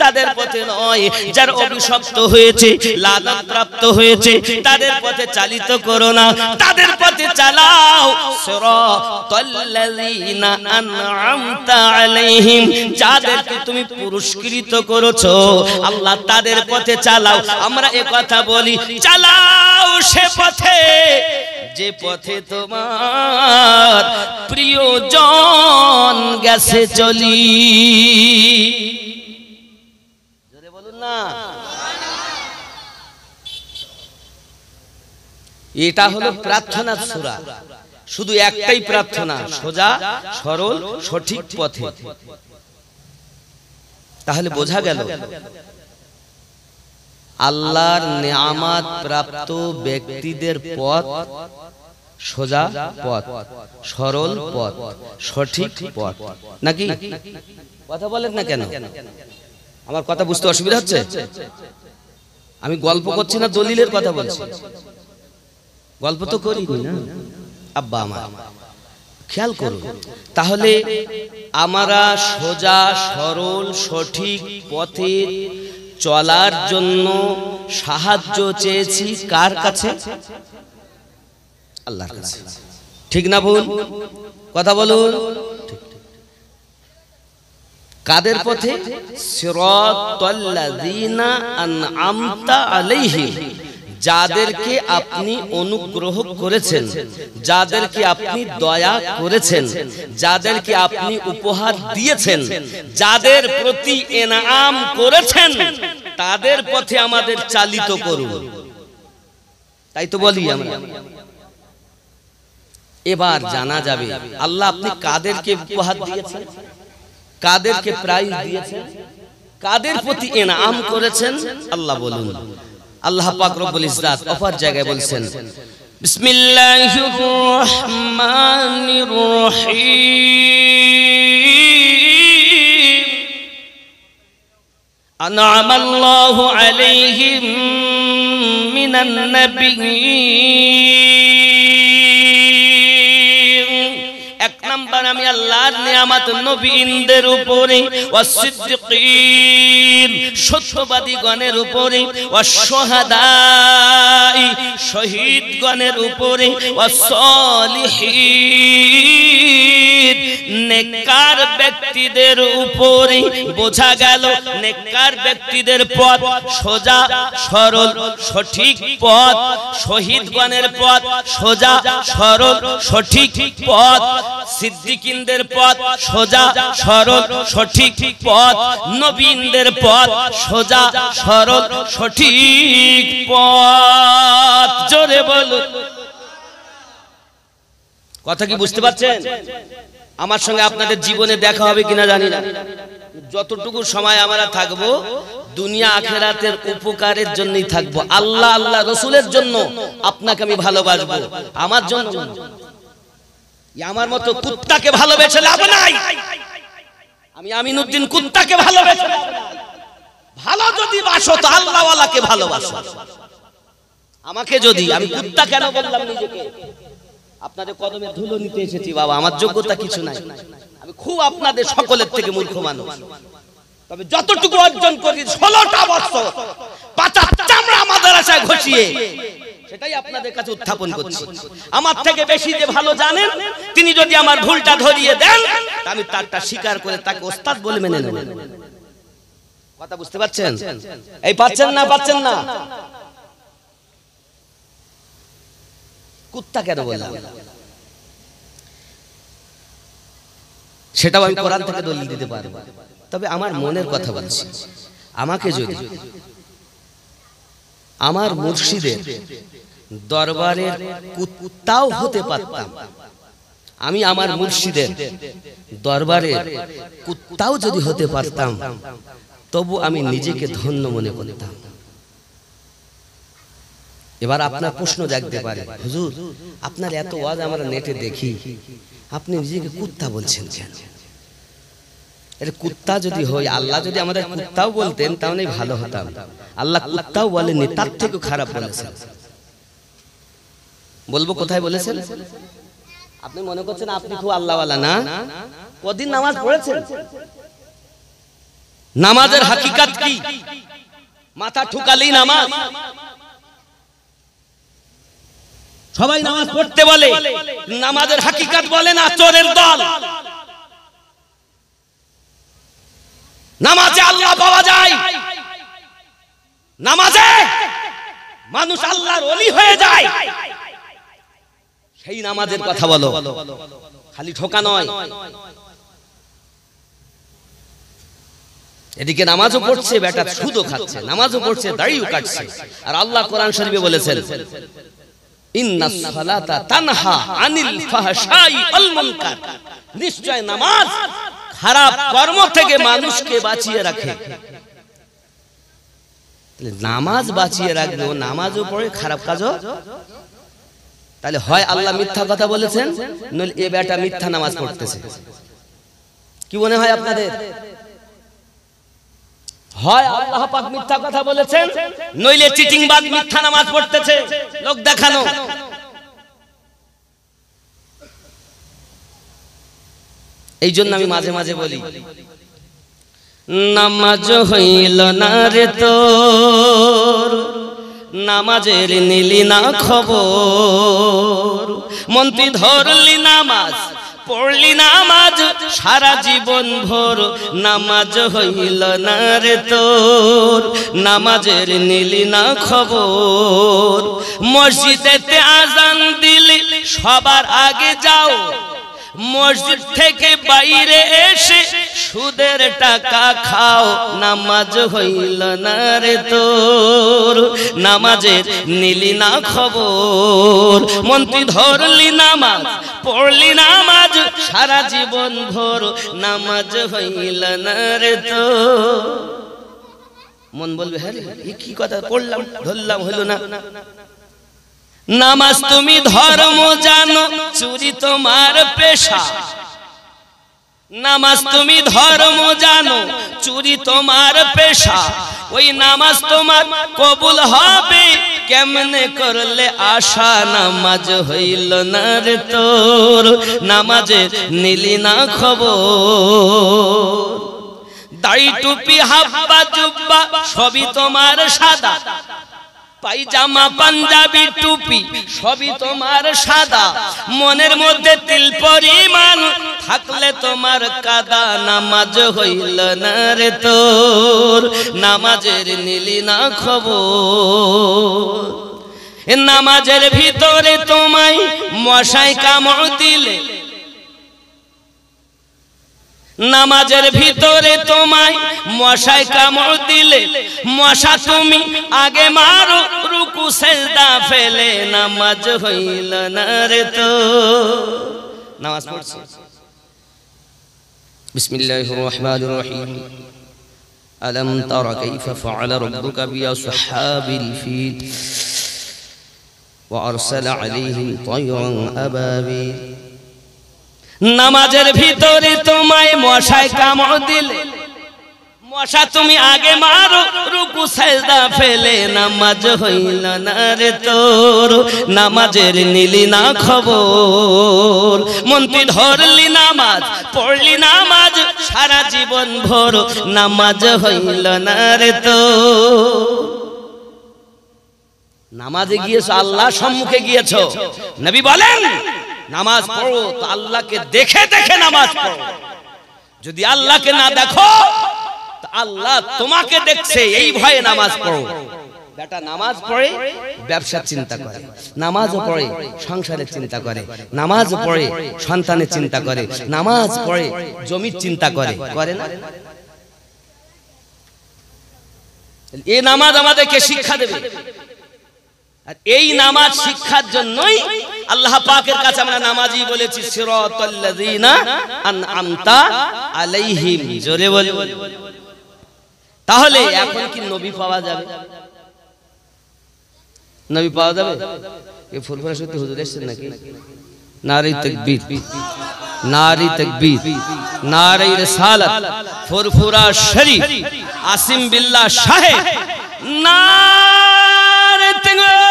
তাদের পথে নয়, যারা অভিশপ্ত হয়েছে, লানত প্রাপ্ত হয়েছে, তাদের পথে চালিত করো না, তাদের পথে চালাও সিরাতাল্লাযীনা আন'আমতা আলাইহিম, যাদেরকে তুমি পুরস্কৃত করেছো আল্লাহ তাদের পথে চালাও। আমরা এ কথা বলি, চালাও সে পথে যে পথে তোমার প্রিয়জন গেছে চলি। জোরে বলুন না। এটা হলো প্রার্থনার সূরা, শুধু একটাই প্রার্থনা, সোজা সরল সঠিক পথে। তাহলে বোঝা গেল আল্লাহর নেয়ামত প্রাপ্ত ব্যক্তিদের পথ সোজা পথ, সরল পথ, সঠিক পথ, নাকি? কথা বলেন না কেন? আমার কথা বুঝতে অসুবিধা হচ্ছে? আমি গল্প করছি না, দলিলের কথা বলছি। গল্প তো করি না আব্বা আমার, খেয়াল করুন। তাহলে আমরা সোজা সরল সঠিক পথে চলার জন্য সাহায্য চেয়েছি কার কাছে? আল্লাহর কাছে। ঠিক না ভুল? কথা বলুন। কাদের পথে? সিরাতাল্লাযীনা আন'আমতা আলাইহিম, যাদেরকে আপনি অনুগ্রহ করেছেন, যাদেরকে আপনি দয়া করেছেন, যাদেরকে আপনি উপহার দিয়েছেন, যাদের প্রতি ইনাম করেছেন, তাদের পথে আমাদের চালিত করুন। তাই তো বলি আমরা। এবার জানা যাবে আল্লাহ আপনি কাদেরকে উপহার দিয়েছেন, কাদেরকে প্রাইজ দিয়েছেন, কাদের প্রতি ইনাম করেছেন। আল্লাহ বলুন। আল্লাহ পাক রব্বুল ইজ্জাত অপর জায়গায় বলছেন, বিসমিল্লাহির রহমানির রহিম, আন'আমাল্লাহু আলাইহিম মিনান নাবিয়্যিন। এক নাম্বার আমি আল্লাহর নিয়ামত নবীদের উপরে, ওয়াসসিদ্দিকিন সত্যবাদীগণের উপরে, ওয়াসশুহাদাই শহীদগণের উপরে, ওয়াসসালিহিন নেককার ব্যক্তিদের উপরে। বোঝা গেল নেককার ব্যক্তিদের পথ সোজা সরল সঠিক পথ, শহীদগণের পথ সোজা সরল সঠিক পথ, সিদ্দিকিনদের পথ সোজা সরল সঠিক পথ, নবীনদের পথ সোজা সরল সঠিক পথ। জোরে বলুন। কথা কি বুঝতে পারছেন? আমার সঙ্গে আপনাদের জীবনে দেখা হবে কিনা জানি না, যতটুকু সময় আমরা থাকবো দুনিয়া আখিরাতের উপকারের জন্যই থাকবো। আল্লাহ আল্লাহ রসুলের জন্য আপনাকে আমি ভালোবাসবো, আমার জন্য। আমার মতো কুত্তাকে ভালোবেসে লাভ নাই। আমি আমিনউদ্দিন কুত্তাকে ভালোবেসে লাভ নাই। ভালো যদি বাসো তো আল্লাহওয়ালাকে ভালোবাসো। আমাকে যদি, আমি কুত্তা কেন বললাম নিজেকে? আপনাদের কদমে ধুলো নিতে এসেছি বাবা, আমার যোগ্যতা কিছু নাই। আমি খুব আপনাদের সকলের থেকে মূর্খ মানুষ, তবে যতটুকু অর্জন করি 16টা বছর পাতার চামড়া মাদ্রাসায় ঘষিয়ে সেটাই আপনাদের কাছে উত্থাপন করছি। আমার থেকে বেশি যে ভালো জানেন তিনি যদি আমার ভুলটা ধরিয়ে দেন আমি তারটা স্বীকার করে তাকে ওস্তাদ বলে মেনে নেব। কথা বুঝতে পারছেন? এই পাচ্ছেন না? পাচ্ছেন না? কুত্তা কেন বললাম সেটাও আমি কোরআন থেকে দলিল দিতে পারবো, তবে আমার মনের কথা বলছি। আমাকে যদি আমার মুর্শিদের দরবারের কুত্তাও হতে পারতাম, আমি আমার মুর্শিদের দরবারের কুত্তাও যদি হতে পারতাম, তবু আমি নিজেকে ধন্য মনে করতাম। এবার আপনার প্রশ্ন জাগতে পারে, হুজুর আপনার এত ওয়াজ আমরা নেটে দেখি, আপনি নিজেকে কুত্তা বলছেন কেন? এর কুত্তা যদি হয়, আল্লাহ যদি আমাদের কুত্তাও বলতেন তাহলে ভালো হতাম। আল্লাহ কুত্তাও বলেননি, তার থেকে খারাপ বলেছেন। বলবো কোথায় বলেছেন? আপনি মনে করছেন আপনি খুব আল্লাহওয়ালা না? কদিন নামাজ পড়েছেন? নামাজের হাকিকাত কি? মাথা ঠুকালেই নামাজ। সবাই নামাজ পড়তে বলে, নামাজের হাকিকাত বলে না চোরের দল। নামাজে আল্লাহ পাওয়া যায়, নামাজে মানুষ আল্লাহর ওলি হয়ে যায়, সেই নামাজের কথা বলো, খালি ঠোকা নয়। এদিকে নামাজও পড়ছে, বেটা সুদও খাচ্ছে, নামাজও পড়ছে, দাড়িও কাটছে। আর আল্লাহ কোরআন শরীফে বলেছেন, ইন্নাস সালাতা তানহা আনিল ফাহশাই ওয়াল মুনকার, নিশ্চয় নামাজ খারাপ কর্ম থেকে মানুষকে বাঁচিয়ে রাখে। নামাজ বাঁচিয়ে রাখবে, ও নামাজও পড়ে, খারাপ কাজও। তাহলে হয় আল্লাহ মিথ্যা কথা বলেছেন, নইলে এ বেটা মিথ্যা নামাজ পড়তেছে। কি মনে হয় আপনাদের? হয় আল্লাহ পাক মিথ্যা কথা বলেছেন, নইলে চিটিংবাজ মিথ্যা নামাজ পড়তেছে, লোক দেখানো। এই জন্য আমি মাঝে মাঝে বলি, নামাজ হইল না রে তোর, নামাজের নিলি না খবর, মন্ত্রী ধরলি নামাজ, পড়লি নামাজ সারা জীবন ভোর, নামাজ হইল না রে তোর, নামাজের নিলি না খবর। মসজিদেতে আজান দিলি সবার আগে যাও, মসজিদ থেকে বাইরে এসে সুদের টাকা খাও, নামাজ হইল না রে তোর, নামাজের নিলি না খবর। মন্ত্রী ধরলি নামাজ, পড়লি নামাজ সারা জীবন ভোর, নামাজ হইল না রে তোর। মন বলবে, হ্যাঁ এই কি কথা পড়লাম ধরলাম, হইল না। নামাজ তুমি ধর্ম জানো, চুরি তোমার পেশা। নামাজ তুমি ধর্ম জানো, চুরি তোমার পেশা। ওই নামাজ তোমার কবুল হবে কেমনে করলে আশা, নামাজ হইল না রে তোর, নামাজের নিলি না খবর। দাড়ি টুপি হাব্বা জুব্বা সবই তোমার সাদা, পায়জামা পাঞ্জাবি টুপি সবই তোমার সাদা। মনের মধ্যে তিল পরিমাণ থাকলে তোমার কাদা, নামাজ হইল না রে তোর, নামাজের নিলি না খবর। নামাজের ভিতরে তোমায় মশাই কামড় দিলে, নামাজের ভিতরে তোমায় মশাই কামড় দিলে, মশা তুমি আগে মারো, রুকু সেজদা ফেলে, নামাজ হইল না রে তোর। নামাজ পড়ছি। বিসমিল্লাহির রহমানির রহিম। আলম তারা কাইফা ফাআলা রাব্বুকা বিআসহাবিল ফিল ওয়া আরসালা আলাইহিম তায়রান আবাবিল। নামাজের ভিতরে তোমায় মশায় কামড় দিলে, মশা তুমি আগে মারো, রুকু সেজদা ফেলে, নামাজ হইল না রে তোর, নামাজের নিলি না খবর। মন্ত্রী ধরলি নামাজ, পড়লি নামাজ সারা জীবন ভোর, নামাজ হইল না রে তোর। নামাজে গিয়েছো, আল্লাহ সম্মুখে গিয়েছো। নবী বলেন, নামাজ পড়ো তো আল্লাহকে দেখে দেখে নামাজ পড়ো। যদি আল্লাহকে না দেখো তো আল্লাহ তোমাকে দেখছে, এই ভয়ে নামাজ পড়ো। বেটা নামাজ পড়ে ব্যবসার চিন্তা করে, নামাজও পড়ে সংসারের চিন্তা করে, নামাজ পড়ে সন্তানের চিন্তা করে, নামাজ পড়ে জমির চিন্তা করে, করে না? এই নামাজ আমাদেরকে শিক্ষা দেবে। আর এই নামাজ শিক্ষার জন্যই আল্লাহ পাকের কাছে আমরা নামাজি বলেছি, সিরাতাল্লাযিনা আনআমতা আলাইহিম। জোরে বল। তাহলে এখন কি নবী পাওয়া যাবে? নবী পাওয়া যাবে? এই ফুরফুরা সত্যি হুজুর এসেছেন নাকি? নারে তাকবীর, নারে তাকবীর, নারে রিসালাত, ফুরফুরা শরীফ, আসিম বিল্লাহ শাহে, নারে তাকবীর।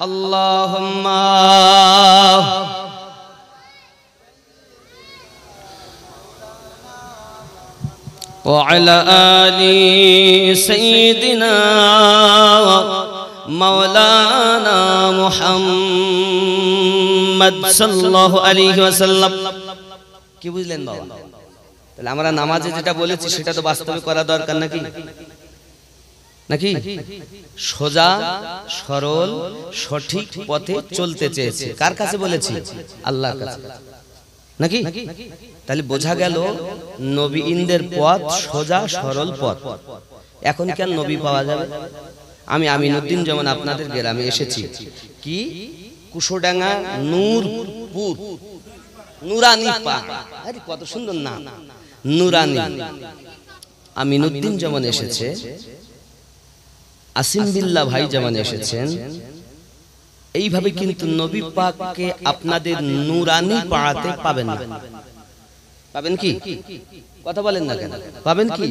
আল্লাহুম্মা وعلى آل سيدنا مولانا محمد صلى الله عليه وسلم কি বুঝলেন বাবা? তাহলে আমরা নামাজে যেটা বলেছি সেটা তো বাস্তবে করা দরকার নাকি নাকি? সোজা সরল সঠিক পথে চলতে চেয়েছে। কার কাছে বলেছি? আল্লাহর কাছে নাকি? তাহলে বোঝা গেল নবীনদের পথ সোজা সরল পথ। এখন কেন নবী পাওয়া যাবে? আমি আমিনউদ্দিন যেমন আপনাদের গ্রামে এসেছি, কি কুশোডাঙ্গা নূরপুর নুরানি পাড়া, আরে কত সুন্দর নাম নুরানি। আমিনউদ্দিন যেমন এসেছে, আসিম বিল্লাহ ভাই যেমন এসেছেন, এইভাবে কিন্তু নবী পাককে আপনাদের নুরানি পাড়াতে পাবেন না। পাবেন কি? কথা বলেন না কেন? পাবেন কি?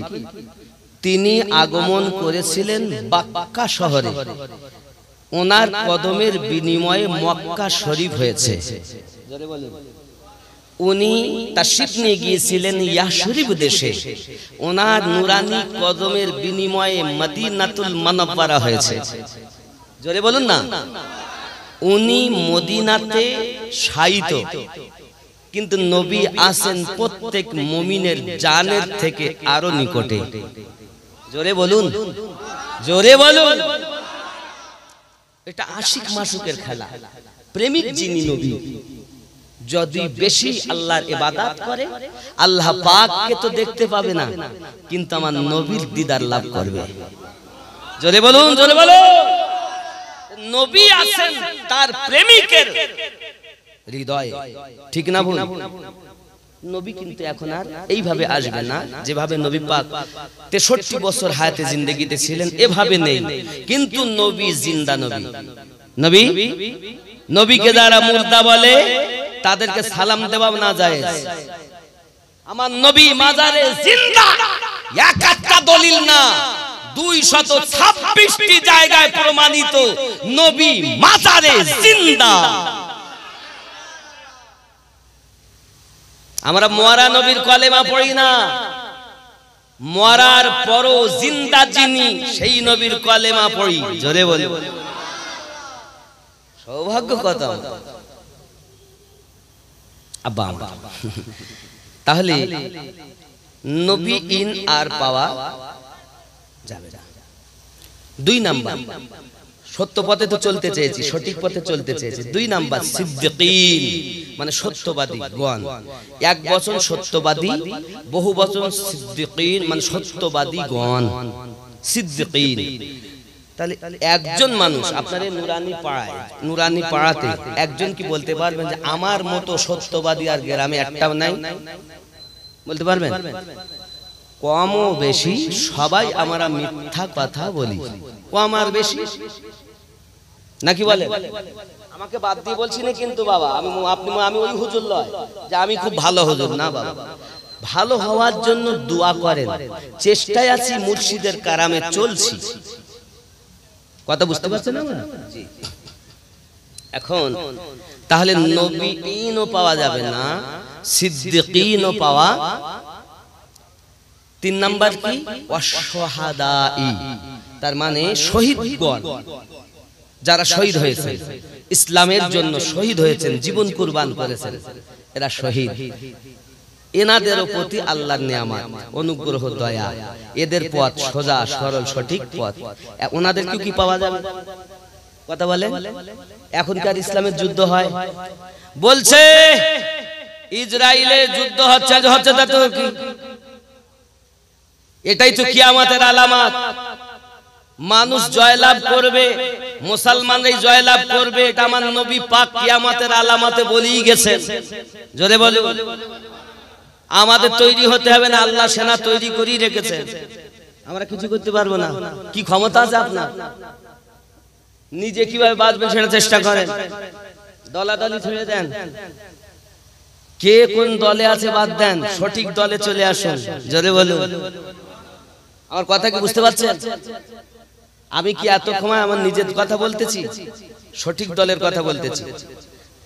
তিনি আগমন করেছিলেন বাক্কা শহরে, ওনার কদমের বিনিময়ে মক্কা শরীফ হয়েছে। উনি তাশরিফ নিয়ে গিয়েছিলেন ইয়াশরিব দেশে, ওনার নুরানি কদমের বিনিময়ে মদিনাতুল মুনাওয়ারা হয়েছে। জোরে বলুন না। উনি মদিনাতে শায়িত, কিন্তু নবী আসেন প্রত্যেক মুমিনের জানের থেকে আরো নিকটে। জোরে বলুন, জোরে বলুন। এটা আশিক মাসুকের খেলা। প্রেমিক যিনি নবী, যদি বেশি আল্লাহর ইবাদত করে আল্লাহ পাককে তো দেখতে পাবে না, কিন্তু আমার নবীর দিদার লাভ করবে। জোরে বলুন, জোরে বলুন। নবী আছেন তার প্রেমিকের হৃদয়ে, ঠিক না ভুল? নবী কিন্তু এখন আর এইভাবে আসবে না যেভাবে নবী পাক 63 বছর হায়াতে জিন্দেগিতে ছিলেন, এভাবে নেই। কিন্তু নবী জিন্দা নবী। নবী নবীকে যারা মুর্দা বলে তাদেরকে সালাম দেওয়া না জায়েজ। আমার নবী মাজারে জিন্দা, একটা দলিল না 226টি জায়গায় প্রমাণিত নবী মাজারে জিন্দা। আমরা মরা নবীর কলেমা পড়ি না, মরার পরও জিন্দা যিনি সেই নবীর কলেমা পড়ি। জোরে বলে সৌভাগ্য কত আব্বা। তাহলে নবী ইন আর পাওয়া যাবে না। 2 নাম্বার, সত্য পথে তো চলতে চেয়েছি, সঠিক পথে চলতে চেয়েছি। 2 নাম্বার সিদ্দিকিন, মানে সত্যবাদী গণ। এক বচন সত্যবাদী, বহু বচন সিদ্দিকিন, মানে সত্যবাদী গণ। সিদ্দিকিন। তাহলে একজন মানুষ আপনার নুরানি পাড়ায়, নুরানি পাড়াতে একজন কি বলতে পারবেন যে আমার মতো সত্যবাদী আর গ্রামে একটাও নাই? বলতে পারবেন? কম ও বেশি সবাই আমরা মিথ্যা কথা বলি, কম আর বেশি নাকি বলে? আমাকে বাদ দিয়ে বলছি না কিন্তু বাবা, আমি ওই হুজুর নয় যে আমি খুব ভালো হুজুর না বাবা। ভালো হওয়ার জন্য দোয়া করেন, চেষ্টায় আছি, মুর্শিদের কারামে চলছি। কথা বুঝতে পারছেন না? এখন তাহলে নবীনও পাওয়া যাবে না, সিদ্দিকিনও পাওয়া। 3 নাম্বার কি? ওয়াশহাদাই, তার মানে শহীদগণ, যারা শহীদ হয়েছে ইসলামের জন্য, শহীদ হয়েছেন, জীবন কুরবান করেছেন, এরা শহীদ। এনাদের প্রতি আল্লাহর নিয়ামত, অনুগ্রহ, দয়া, এদের পথ সোজা সরল সঠিক পথ। ওনাদেরকে কি পাওয়া যাবে? কথা বলে। এখনকার ইসলামের যুদ্ধ হয়, বলছে ইসরায়েলে যুদ্ধ হচ্ছে, তো কি এটাই তো কিয়ামতের আলামত। মানুষ জয়লাভ করবে, মুসলমানরাই জয়লাভ করবে, এটা আমার নবী পাক কিয়ামতের আলামতে বলেই গেছেন। জোরে বলে। আমাদের তৈরি হতে হবে না, আল্লাহ সেনা তৈরি করেই রেখেছেন, আমরা কিছু করতে পারবো না। কি ক্ষমতা আছে আপনার? নিজে কিভাবে বাঁচবেন সেটা চেষ্টা করেন, দলাদলি ছেড়ে দেন। কে কোন দলে আছে বাদ দেন, সঠিক দলে চলে আসুন। জোরে বলুন। আমার কথা কি বুঝতে পারছেন? আমি কি এত সময় আমার নিজের কথা বলতেছি, সঠিক দলের কথা বলতেছি।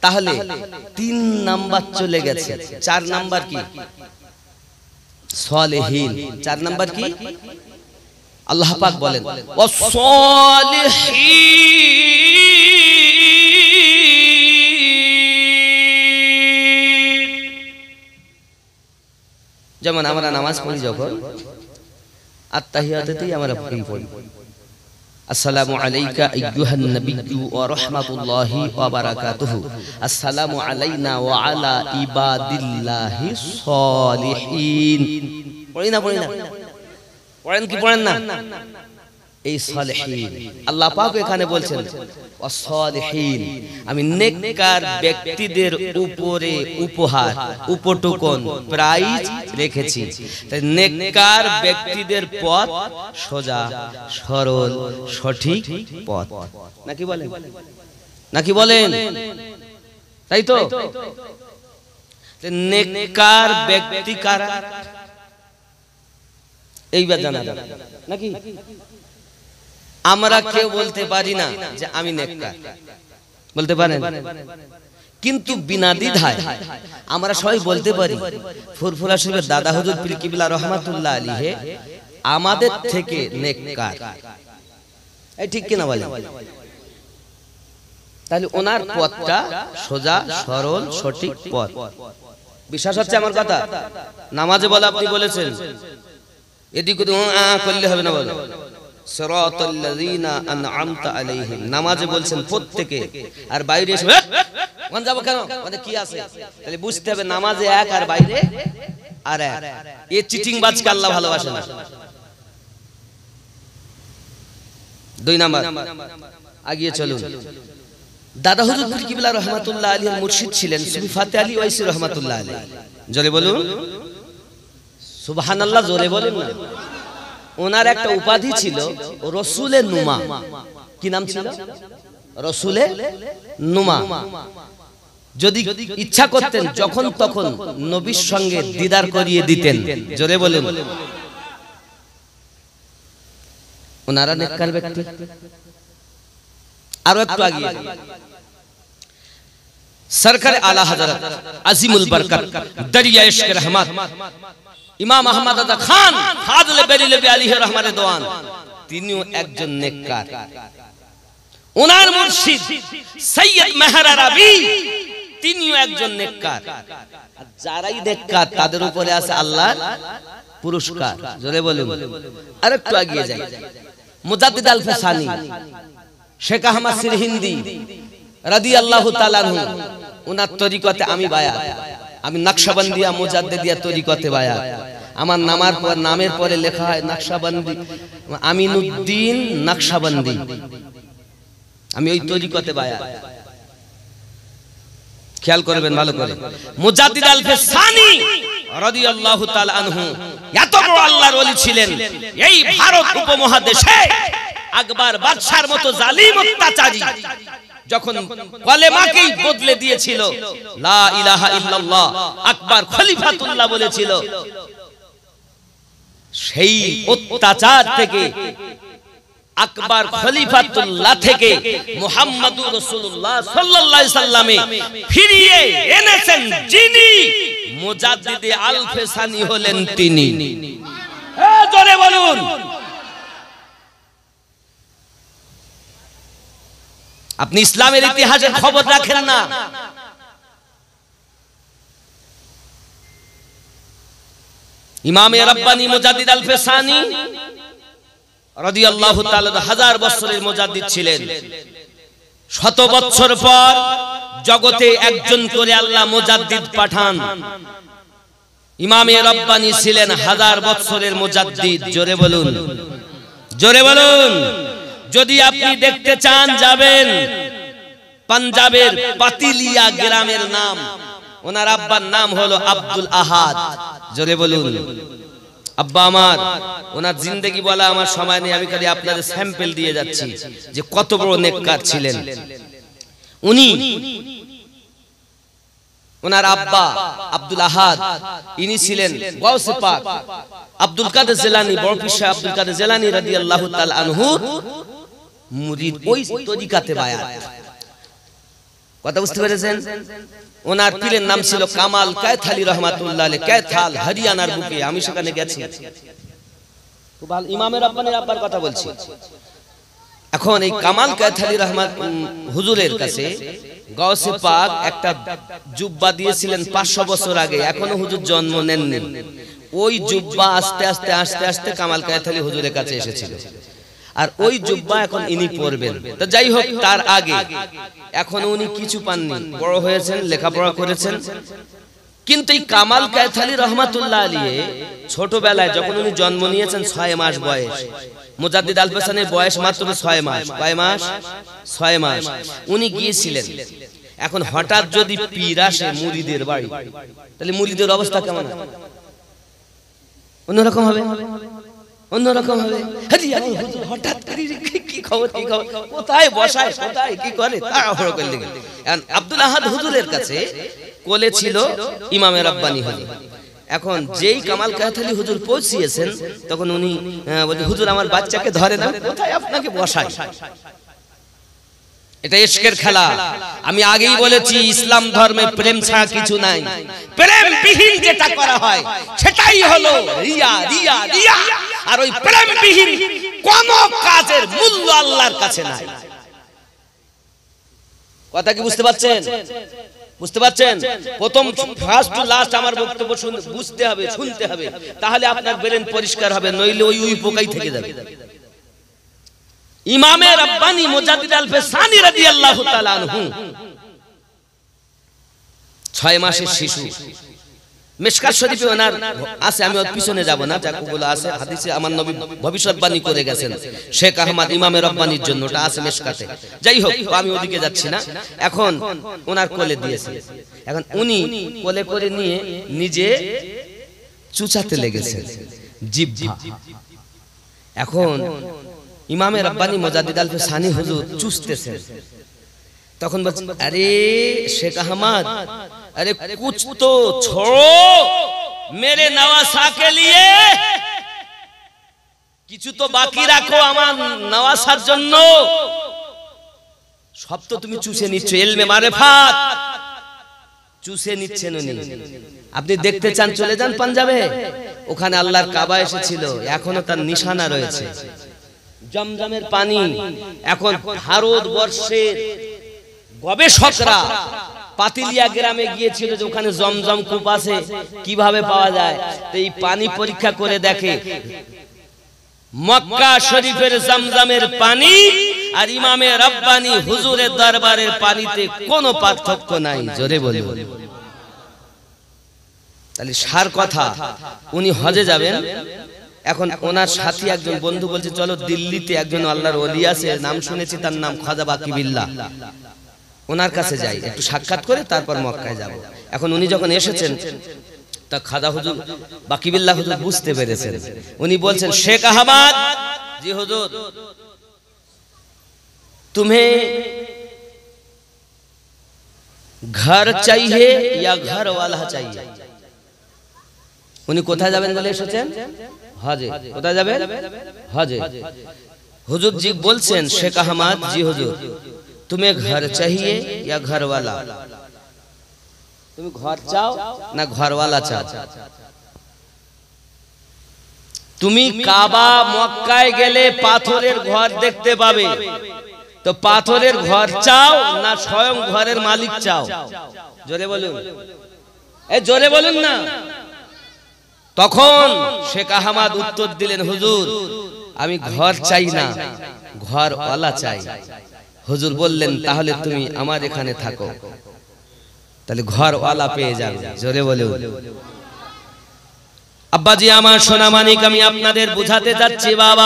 তাহলে 3 নাম্বার চলে গেছে। 4 নাম্বার কি? সালেহীন। 4 নাম্বার কি? আল্লাহ পাক বলেন যেমন আমরা নামাজ পড়ি যখন আত্তাহিয়াতেই আমরা পড়ি আসসালামু আলাইকা আইয়ুহান নাবিয়্যু ওয়া রাহমাতুল্লাহি ওয়া বারাকাতুহু আসসালামু আলাইনা ওয়া আলা ইবাদিল্লাহিস সালিহিন। পড়ি না পড়েন কি পড়েন না? এই সালেহীন আল্লাহ পাক এখানে বলছেন ওয়াস-সালিহিন, আমি নেককার ব্যক্তিদের উপরে উপহার উপটুকন প্রাইজ রেখেছি। তাই নেককার ব্যক্তিদের পথ সোজা সরল সঠিক পথ, নাকি বলেন? তাই তো নেককার ব্যক্তি কারা এইবার জানা নাকি? আমরা কেউ বলতে পারি না যে আমি নেককার, বলতে পারেন? কিন্তু বিনা দ্বিধায় আমরা সবাই বলতে পারি ফুরফুরা শরীফের দাদা হুজুর পীর কিবলা রহমাতুল্লাহ আলাইহি আমাদের থেকে নেককার। এই ঠিক কিনা বলেন? তাহলে ওনার পথটা সোজা সরল সঠিক পথ। বিশ্বাস হচ্ছে আমার কথা? নামাজে বলে আপনি বলেছেন, এদিক করলে হবে না, বলো সিরাতাল্লাযীনা আন'আমতা আলাইহিম। নামাজে বলছেন প্রত্যেকে, আর বাইরে এসে কোন যাব কেন মানে কি আছে? তাহলে বুঝতে হবে নামাজে এক আর বাইরে আর এক। এই চিটিং বাজকে আল্লাহ ভালোবাসে না। 2 নাম্বার আগিয়ে চলুন। দাদা হুজুর পীর কিবলা রহমাতুল্লাহ আলাইহির মুর্শিদ ছিলেন সুফি ফাতে আলী ওয়াইসি রহমাতুল্লাহ আলাইহি। জোরে বলুন সুবহানাল্লাহ, জোরে বলেন না। ওনার একটা উপাধি ছিল রসুলে নুমা। কি নাম ছিল? রসুলে নুমা। যদি ইচ্ছা করতেন যখন তখন নবীর সঙ্গে দিদার করিয়ে দিতেন। জোরে বলেন। ওনারা নেককার ব্যক্তি। আরো একটু আগে সরকার আলা হযরত আজিমুল বরকত দরিয়া ইশক রহমত ইমাম আহমদ আদা খান ফাজলে বেরিলবি আলাইহি রহমাতুল্লাহ দোয়ান, তিনিও একজন নেককার। ওনার মুর্শিদ সৈয়দ মেহর আরবি, তিনিও একজন নেককার। আর যারাই নেককার তাদের উপরে আছে আল্লাহর পুরস্কার। জোরে বলুন। আরেকটু এগিয়ে যাই। মুজাদ্দিদ আল ফেসানি, শেখ আহমদ সিরহিন্দি রাদিয়াল্লাহু তাআলা আনহু, ওনার তরিকতে আমি বায়াত, আমি নকশবন্দিয়া মুজাদ্দিদিয়া তরিকতে বায়াত। আমার নামের পরে লেখা হয় নকশবন্দি, আমিনুদ্দিন নকশবন্দি। আমি ওই তরিকতে বায়াত। খেয়াল করবেন ভালো করে। মুজাদ্দিদ আল ফেসানি রাদিয়াল্লাহু তাআলা আনহু এত বড় আল্লাহর ওলি ছিলেন, এই ভারত উপমহাদেশে আকবর বাদশার মতো জালিম অত্যাচারী যখন কলেমাকেই বদলে দিয়েছিল, লা ইলাহা ইল্লাল্লাহ আকবর খলিফাতুল্লাহ বলেছিল, সেই অত্যাচার থেকে আকবর খলিফাতুল্লাহ থেকে মুহাম্মদুর রাসূলুল্লাহ সাল্লাল্লাহু আলাইহি সাল্লামে ফিরিয়ে এনেছেন যিনি, মুজাদ্দিদ আল ফেসানি হলেন তিনি। জোরে বলুন। আপনি ইসলামের ইতিহাসের খবর রাখেন না। ইমামে রব্বানি মুজাদ্দিদ আল ফেসানি রাদিয়াল্লাহু তাআলা 1000 বছরের মুজাদ্দিদ ছিলেন। 100 বছর পর জগতে একজন করে আল্লাহ মুজাদ্দিদ পাঠান। ইমামে রব্বানি ছিলেন 1000 বছরের মুজাদ্দিদ। জোরে বলুন, জোরে বলুন। যদি আপনি দেখতে চান যাবেন পাঞ্জাবের পাতিলিয়া গ্রামের নাম, ওনার আব্বার নাম হলো আব্দুল আহাদ। জোরে বলুন। আব্বা আমার, ওনার জিন্দেগি বলা আমার সময় নেই, আমি খালি আপনাদের স্যাম্পল দিয়ে যাচ্ছি যে কত বড় নেককার ছিলেন উনি। ওনার আব্বা আব্দুল আহাদ, ইনি ছিলেন গাউসে পাক আব্দুল কাদের জিলানী, বড় পীর সাহেব আব্দুল কাদের জিলানী রাদিয়াল্লাহু তাআলা আনহু মুরিদ। ওই তরিকাতে বায়াত। কথা বুঝতে পেরেছেন? ওনার পীরের নাম ছিল কামাল কায়থালি রহমাতুল্লাহ আলাইহি, কায়থাল হরিয়ানার বুকে, আমি সেখানে গেছি। খুব ভালো ইমামে রাব্বানির আব্বার কথা বলছি। এখন এই কামাল কায়থালি রহমাত হুজুরের কাছে গাউসে পাক একটা জুব্বা দিয়েছিলেন 500 বছর আগে, এখনো হুজুর জন্ম নেননি। ওই জুব্বা আস্তে আস্তে আস্তে আস্তে কামাল কায়থালি হুজুরের কাছে এসেছিল, আর ওই জুব্বা এখন ইনি পরবেন। তো যাই হোক, তার আগে এখন উনি কিছু পাননি, বড় হয়েছেন, লেখাপড়া করেছেন। কিন্তু এই কামাল কায়থালি রহমাতুল্লাহ আলাইহি ছোটবেলায় যখন উনি জন্ম নিয়েছেন 6 মাস বয়স, মুজাদ্দিদ আল-ফেসানের বয়স মাত্র 6 মাস। কয় মাস? 6 মাস। উনি গিয়েছিলেন। এখন হঠাৎ যদি পীর আসে মুরিদের বাড়ি, তাহলে মুরিদের অবস্থা কেমন হবে? অন্যরকম হবে, অন্যরকম হবে। হঠাৎ কি খবর, কি খবর, কোথায় বসায়, কোথায় কি করে, তাড়াহুড়ো করে গেল। আব্দুল আহাদ হুজুরের কাছে কোলে ছিল ইমামে রাব্বানি হুজুর। এখন যেই কামাল কায়থালি হুজুর পৌঁছিয়েছেন, তখন উনি বলে, হুজুর আমার বাচ্চাকে ধরে না, কোথায় আপনাকে বসায়? এটা ইশকের খেলা। আমি আগেই বলেছি, ইসলাম ধর্মে প্রেম ছাড়া কিছু নাই। প্রেমবিহীন যেটা করা হয় সেটাই হলো রিয়া, রিয়া, রিয়া। আর ওই প্রেমবিহীন কোন কাজের মূল্য আল্লাহর কাছে নাই। কথা কি বুঝতে পারছেন? বুঝতে পারছেন? প্রথম ফার্স্ট টু লাস্ট আমার বক্তব্য বুঝতে হবে, শুনতে হবে, তাহলে আপনার ব্রেন পরিষ্কার হবে, নইলে ওই পোকাই থেকে যাবে। ইমামে রাব্বানি মুজাদ্দিদ আল-ফেসানি রাদিয়াল্লাহু তাআলা আনহু 6 মাসের শিশু। মিশকাত শরীফে ওনার আছে, আমি ওর পিছনে যাব না, যাগুলো আছে হাদিসে আমার নবী ভবিষ্যৎবাণী করে গেছেন শেখ আহমদ ইমামে রাব্বানির জন্য, ওটা আছে মিশকাতে। যাই হোক, আমি ওদিকে যাচ্ছি না। এখন ওনার কোলে দিয়েছে, এখন উনি কোলে করে নিয়ে নিজে চুচাতে লেগেছেন জিহ্বা। এখন ইমামে রাব্বানি মুজাদ্দিদ আল-ফেসানি হুজুর চুষতেছেন। তখন বলছেন, আরে শেখ আহমদ, अरे कुछ तो छोड़ो मेरे नवासा के लिए, কিছু তো বাকি রাখো আমার নওয়াসার জন্য। সব তো তুমি চুষে নিচ্ছ, ইলমে মারিফাত চুষে নিচ্ছেন উনি। আপনি দেখতে চান, চলে যান পাঞ্জাবে, ওখানে আল্লাহর কাবা এসেছিল, এখনো তার নিশানা রয়েছে। জমজমের পানি এখন ভারতবর্ষের গবেষকরা পাতিলিয়া গ্রামে গিয়েছিল, যে ওখানে জমজম কূপ আছে, কিভাবে পাওয়া যায়। তো এই পানি পরীক্ষা করে দেখে, মক্কা শরীফের জমজমের পানি আর ইমামে রাব্বানি হুজুরের দরবারের পানিতে কোনো পার্থক্য নাই। জোরে বলি। তাহলে সার কথা, উনি হজে যাবেন। এখন ওনার সাথী একজন বন্ধু বলছে, চলো দিল্লিতে একজন আল্লাহর ওলি আছে, নাম শুনেছি, তার নাম খাজা বাকি বিল্লাহ, ওনার কাছে যাই, একটু সাক্ষাৎ করে তারপর মক্কায় যাব। এখন উনি যখন এসেছেন, তা খাজা হুজুর বাকি বিল্লাহ হুজুর বুঝতে পেরেছেন। উনি বলছেন, শেখ আহমদ জি হুজুর, तुम्हें घर चाहिए या घर वाला चाहिए? উনি কোথায় যাবেন বলে এসেছেন? হজে। কোথায় যাবেন? হজে। হুজুর জি বলছেন, শেখ আহমদ জি হুজুর, तुम्हें घर चाहिए या घर वाला? তুমি ঘর চাও না ঘরওয়ালা চাও? তুমি কাবা মক্কায় গেলে পাথরের ঘর দেখতে পাবে, তো পাথরের ঘর চাও না স্বয়ং ঘরের মালিক চাও? জোরে বলুন, এই জোরে বলুন না। তখন শেখ আহমদ উত্তর দিলেন, হুজুর আমি ঘর চাই না, ঘরওয়ালা চাই। হুজুর বললেন, তাহলে তুমি আমার এখানে থাকো, তাহলে ঘরওয়ালা পেয়ে যাবে। জোরে বলুন। আব্বাজি আমার সোনা মানিক, আমি আপনাদের বুঝাতে যাচ্ছি, বাবা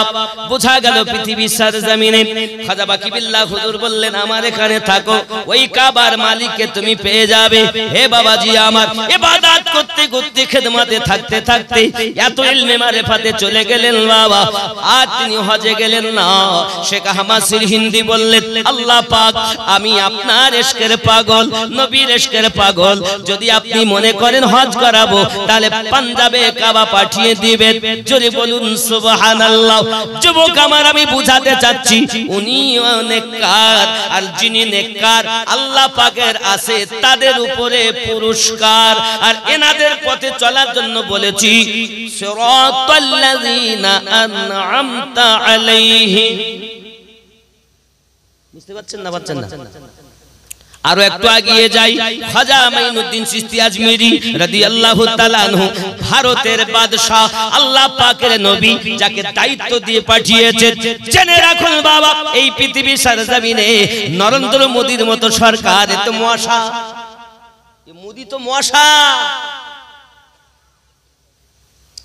বোঝা গেল পৃথিবীর সরজমিনে খাজা বাকি বিল্লাহ হুজুর বললেন, আমার এখানে থাকো, ওই কাবার মালিককে তুমি পেয়ে যাবে। হে বাবাজি আমার, ইবাদত করতে করতে খেদমতে থাকতে থাকতে এত ইলমে মারিফাতে চলে গেলেন বাবা। আর তিনি হজে গেলেন না। শেখ আহমদ সিরহিন্দি বললেন, আল্লাহ পাক, আমি আপনার ইশকের পাগল, নবীর ইশকের পাগল। যদি আপনি মনে করেন হজ করাবো, তাহলে পাঞ্জাবে কাবা পাঠিয়ে দিবেন। জোরে বলুন সুবহানাল্লাহ। যুবক আমার, আমি বুঝাতে চাচ্ছি, উনি নেককার, আর যিনি নেককার আল্লাহ পাকের আছে তাদের উপরে পুরস্কার। আর এনাদের পথে চলার জন্য বলেছি, সিরাতাল্লাযীনা আন'আমতা আলাইহিম। বুঝতে পারছেন না? পাচ্ছেন না? আরো একটু এগিয়ে যাই, খাজা মাইনুদ্দিন চিশতি আজমিরি রাদিয়াল্লাহু তাআলা আনহু, ভারতের বাদশা, আল্লাহ পাকের নবী, যাকে দায়িত্ব দিয়ে পাঠিয়েছে। জেনে রাখুন বাবা, এই পৃথিবীর সরজমিনে নরেন্দ্র মোদীর মতো সরকার এত মশা, মোদী তো মশা।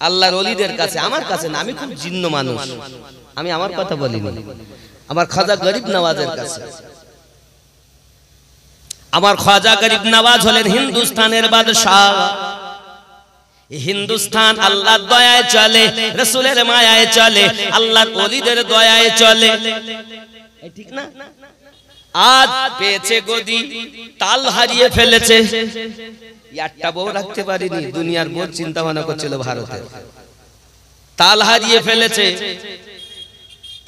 আল্লাহর ওলিদের কাছে, আমার কাছে না, আমি খুব জিন্ন মানুষ, আমি আমার কথা বলিনি, আমার খাজা গরিব নওয়াজের কাছে। আমার খাজা গরিব নওয়াজ হলেন হিন্দুস্তানের বাদশাহ। হিন্দুস্তান আল্লাহর দয়ায় চলে, রাসূলের মায়ায় চলে, আল্লাহর ওলিদের দয়ায় চলে, ঠিক না? আজ পেয়েছে গদি, তাল হারিয়ে ফেলেছে। একটা বউ রাখতে পারিনি, দুনিয়ার বউ চিন্তা ভাবনা করছিল ভারতের। তাল হারিয়ে ফেলেছে,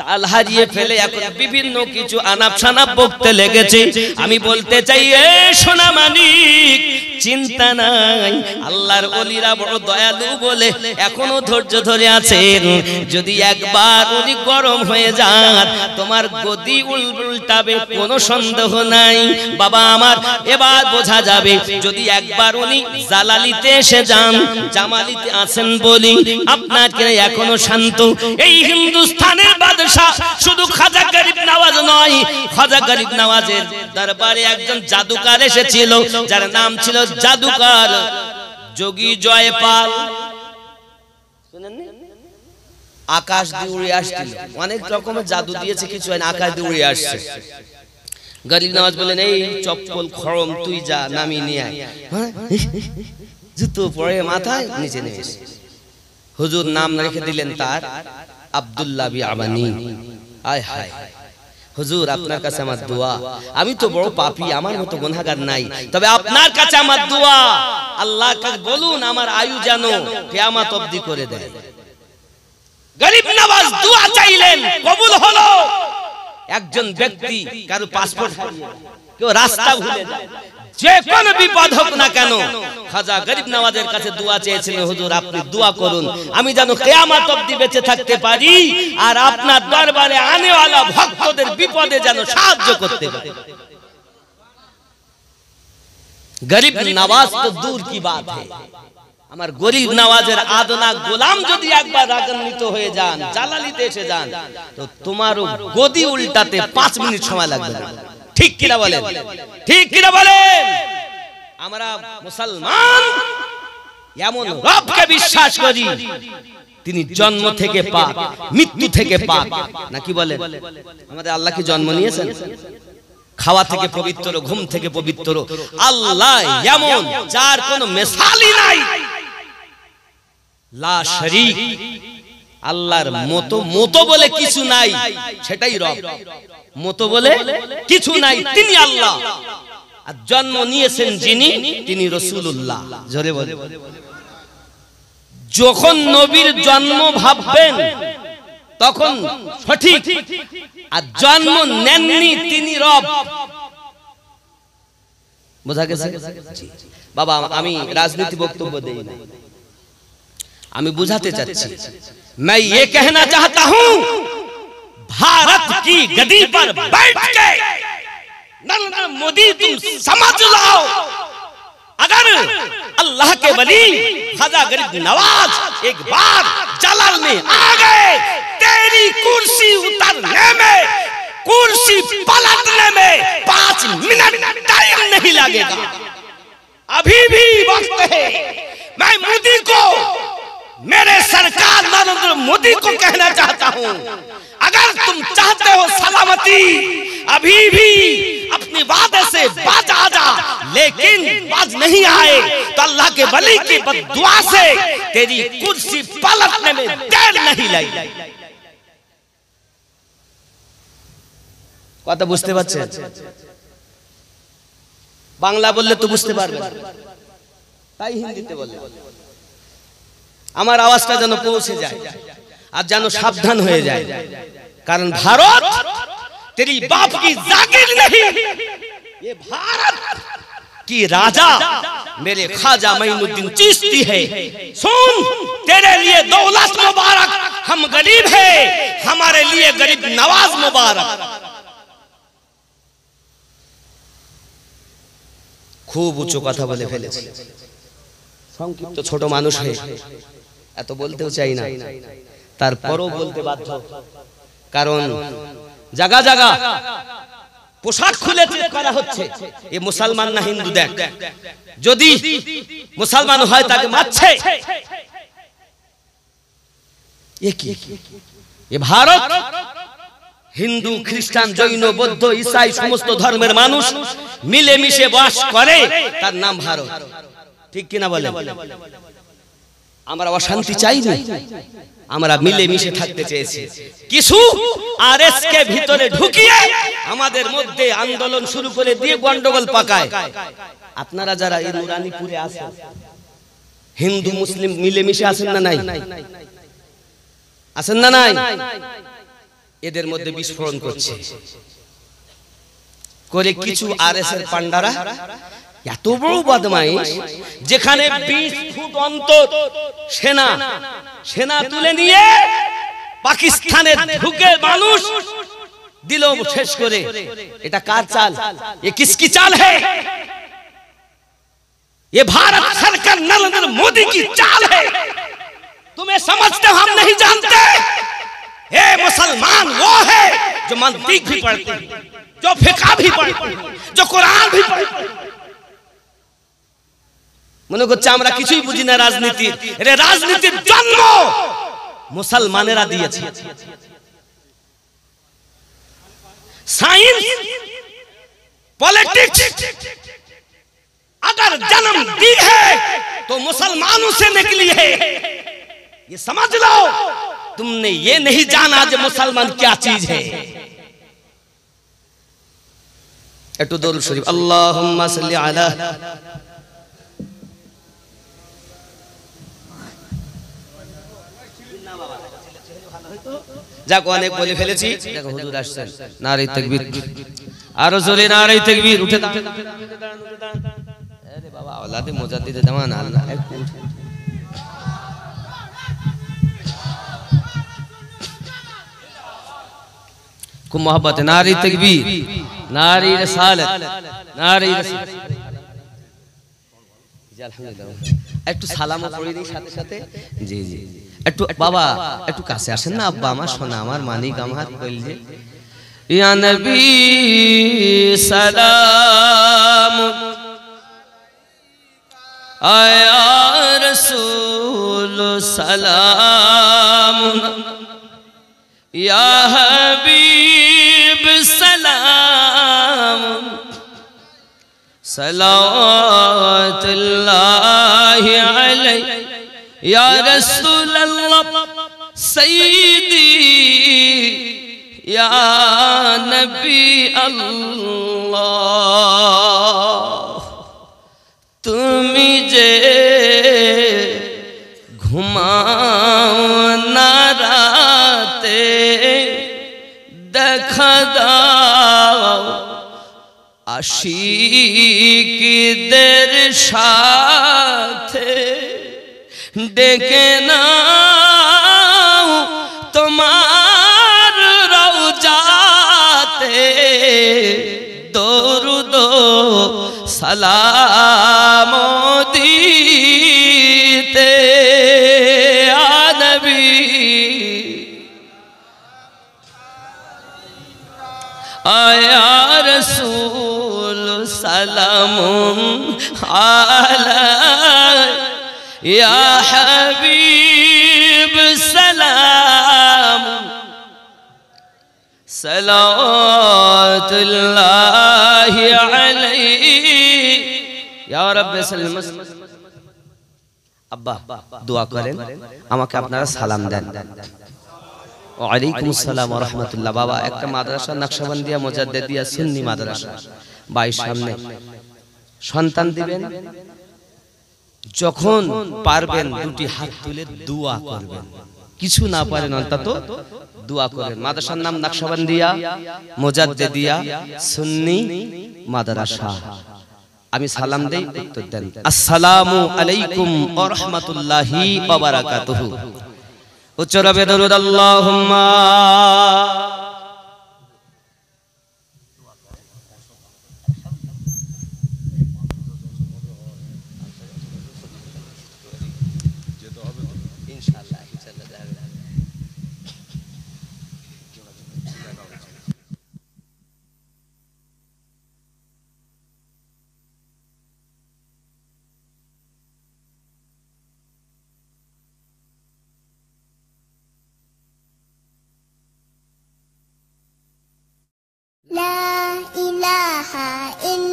তাল হারিয়ে ফেলে এখন বিভিন্ন কিছু আনাপ শানাপ বকতে লেগেছে। আমি বলতে চাই, এ সোনা মানিক, চিন্তা নাই, আল্লাহর ওলিরা বড় দয়ালু বলে এখনো ধৈর্য ধরে আছেন। যদি একবার উনি গরম হয়ে যান, তোমার গদি উল্টাবে, কোনো সন্দেহ নাই বাবা আমার। এবার বোঝা যাবে, যদি একবার উনি জালালিতে এসে যান, জামালিতে আছেন বলি আপনাকে এখনো শান্ত। এই হিন্দুস্তানের বাদশা শুধু খাজা গরিব নওয়াজ নয়, খাজা গরিব নওয়াজের দরবারে একজন জাদুকর এসেছিল, যার নাম ছিল জাদুকর যোগী জয়পাল। শুনেননি? আকাশ দিয়ে উড়ে আসছিল, অনেক রকমের জাদু দিয়েছে, কিছু হয় না, আকাশ দিয়ে উড়ে আসছে। গরিব নওয়াজ বলেন, এই চপ্পল খড়ম তুই যা, নামিয়ে নিয়ে আয়। জুতো পরে মাথায় নিচে নেমে এসে হুজুর নাম রেখে দিলেন তার আব্দুল্লাহ বিআবানি। আয় হায় হুজুর, আপনার কাছে আমার দোয়া, আমি তো বড় পাপী, আমার মতো গুনাহগার নাই, তবে আপনার কাছে আমার দোয়া, আল্লাহকে বলুন আমার আয়ু যেন কিয়ামত অবধি করে দেয়। গরিব নওয়াজ দোয়া চাইলেন, কবুল হলো। একজন ব্যক্তি কারো পাসপোর্ট হারিয়ে যায়, কেউ রাস্তা ভুলে যায়, যে কোন বিপদ হোক না কেন, খাজা গরিব নওয়াজের কাছে দোয়া চেয়েছিলেন, হুজুর আপনি দোয়া করুন, আমি যেন কিয়ামত অবধি বেঁচে থাকতে পারি, আর আপনার দরবারে আনেওয়ালা ভক্তদের বিপদে যেন সাহায্য করতে পারি। গরিব নওয়াজ তো দূর কি বাত है, আমার গরিব নওয়াজের আদনা গোলাম যদি একবার রাগান্বিত হয়ে যান, জালালিতে এসে যান, তো তোমারও গদি উল্টাতে 5 মিনিট সময় লাগবে না। ঠিক কিনা বলেন? ঠিক কিনা বলেন? আমরা মুসলমান এমন রবকে বিশ্বাস করি, তিনি জন্ম থেকে পাক, মৃত্যু থেকে পাক, নাকি বলেন? আমাদের আল্লাহ কি জন্ম নিয়েছেন? খাওয়া থেকে পবিত্র, ঘুম থেকে পবিত্র। আল্লাহ এমন, যার কোনো মিসালই নাই, লা শরীক। আল্লাহর মতো বলে কিছু নাই, সেটাই রব। মতো বলে কিছু নাই, তিনি আল্লাহ। আর জন্ম নিয়েছেন যিনি, তিনি রাসূলুল্লাহ। জোরে বলে, যখন নবীর জন্ম ভাববেন তখন সঠিক, আর জন্ম নেননি তিনি রব। বোঝা গেছে বাবা? আমি রাজনীতি বক্তব্য দেই না, আমি বুঝাতে চাচ্ছি। मैं ये कहना चाहता हूं, भारत की गद्दी पर बैठ के नरेंद्र मोदी तुम समझ लो, अगर अल्लाह के वली खाजा गरीब नवाज एक बार जलाल में आ गए, तेरी कुर्सी उतरने में, कुर्सी पलटने में 5 मिनट टाइम नहीं लगेगा। अभी भी वक्त है। मैं मोदी को, मेरे सरकार नरेंद्र मोदी को कहना चाहता हूं, अगर तुम चाहते हो सलामती, अभी भी अपनी वादे से बाज आ जा, लेकिन बाज नहीं आए तो अल्लाह के वली की बद्दुआ से तेरी कुर्सी पलटने में देर नहीं लगी। কথা বুঝতে পারছেন? বাংলা বললে তো বুঝতে পারবেন, তাই হিন্দিতে বললেন। আমার আওয়াজটা যেন পৌঁছে যায় আর যেন সাবধান হয়ে যায়, কারণ ভারত तेरी बाप की जागीर नहीं, ये भारत की राजा मेरे ख्वाजा मोइनुद्दीन चिश्ती है। सुन, तेरे लिए दौलत मुबारक, हम गरीब हैं, हमारे लिए गरीब नवाज मुबारक। खूब उच्च কথা বলে ফেলেছি, সংক্ষিপ্ত ছোট মানুষ হয়ে এত বলতেও চাই না, তারপরও বলতে বাধ্য, কারণ জায়গা জায়গা পোশাক খুলে করা হচ্ছে। এ মুসলমান না হিন্দু দেখ, যদি মুসলমান হয় তাকে মারছে। এ কি? এ ভারত হিন্দু, খ্রিস্টান, জৈন, বৌদ্ধ, ঈসাই সমস্ত ধর্মের মানুষ মিলেমিশে বাস করে, তার নাম ভারত। ঠিক কিনা বলে? আমরা অশান্তি চাই না, আমরা মিলেমিশে থাকতে চেয়েছি। কিছু আরএস কে ভিতরে ঢুকিয়ে আমাদের মধ্যে আন্দোলন শুরু করে দিয়ে গন্ডগোল পাকায়। আপনারা যারা এই নুরানিপুরে আছেন, হিন্দু মুসলিম মিলেমিশে আছেন না নাই? আছেন না নাই? এদের মধ্যে বিস্ফোরণ করছে করে কিছু আরএস এর পান্ডারা, এত বড় বদমাইশ, যেখানে 20 ফুট অন্তর সেনা তুলে নিয়ে পাকিস্তানে ঢুকে মানুষ দিল শেষ করে। এটা কার চাল? ये किसकी चाल है? ये भारत सरकार नरेंद्र मोदी की चाल है। तुम्हें समझते हो, हम नहीं जानते। ये मुसलमान वो है जो मंतिक भी पढ़ते, जो फिक़ह भी पढ़ते, जो कुरान भी पढ़ते। মনে করছে আমরা কিছুই বুঝি না রাজনীতির। এর রাজনীতির জন্ম মুসলমানেরা দিয়েছে। साइंस पॉलिटिक्स अगर जन्म दी है तो मुसलमानों से निकली है, ये समझ लो। तुमने ये नहीं जाना कि मुसलमान क्या चीज है। একটু দরুদ শরীফ, আল্লাহুম্মা সাল্লি আলা। যাক, অনেক বলে ফেলেছি। দেখো হুজুর আসছেন, নারে তাকবীর, আরো জোরে নারে তাকবীর। উঠে দাঁড়ান, আরে বাবা, औलादे মুজাদ্দিদ জামান আল্লাহ, একটু উঠেন। খুব मोहब्बत है। नारे तकबीर, नारे रिसालत, नारे रिसालत। একটু সালামও পড়ে দিই সাথে সাথে। জি জি, একটু বাবা একটু কাছে আসেন না। আব্বা আমার, সোনা আমার, মানিক আমার, কইলে ইয়া নবী সালাম, আয়া রাসূল সালাম, ইয়া হাবিব সালাম, सलावतुल्लाहि अलैहि या रसूल अल्लाह सय्यदी या नबी अल्लाह। তুমি যে ঘুমাও না রাতে, দেখা দাও আশিকদের সাথে, ডেকে নাও তোমার রওজাতে, দরুদ সালাম দিতে আ নবী। आया रसूल सलाम अलैहि या हबीब सलाम, सलावतुल्लाहि अलैहि या रब्बि सल्लम। আব্বা দোয়া করেন, আমাকে আপনারা সালাম দেন। ওয়ালাইকুম আসসালাম ওয়া রাহমাতুল্লাহ। বাবা একটা মাদ্রাসা নকশবন্দিয়া মুজাদ্দিদিয়া সুন্নি মাদ্রাসা ভাইয়ের সামনে সন্তান দিবেন, যখন পারবেন দুটি হাত তুলে দোয়া করবেন, কিছু না পারেন অন্তত দোয়া করবেন। মাদ্রাসার নাম নকশবন্দিয়া মুজাদ্দিদিয়া সুন্নি মাদ্রাসা। আমি সালাম দেই, উত্তর দেন আসসালামু আলাইকুম ওয়া রাহমাতুল্লাহি ওয়া বারাকাতুহু। উচ্চারণে দরুদ আল্লাহুম্মা لا إله إلا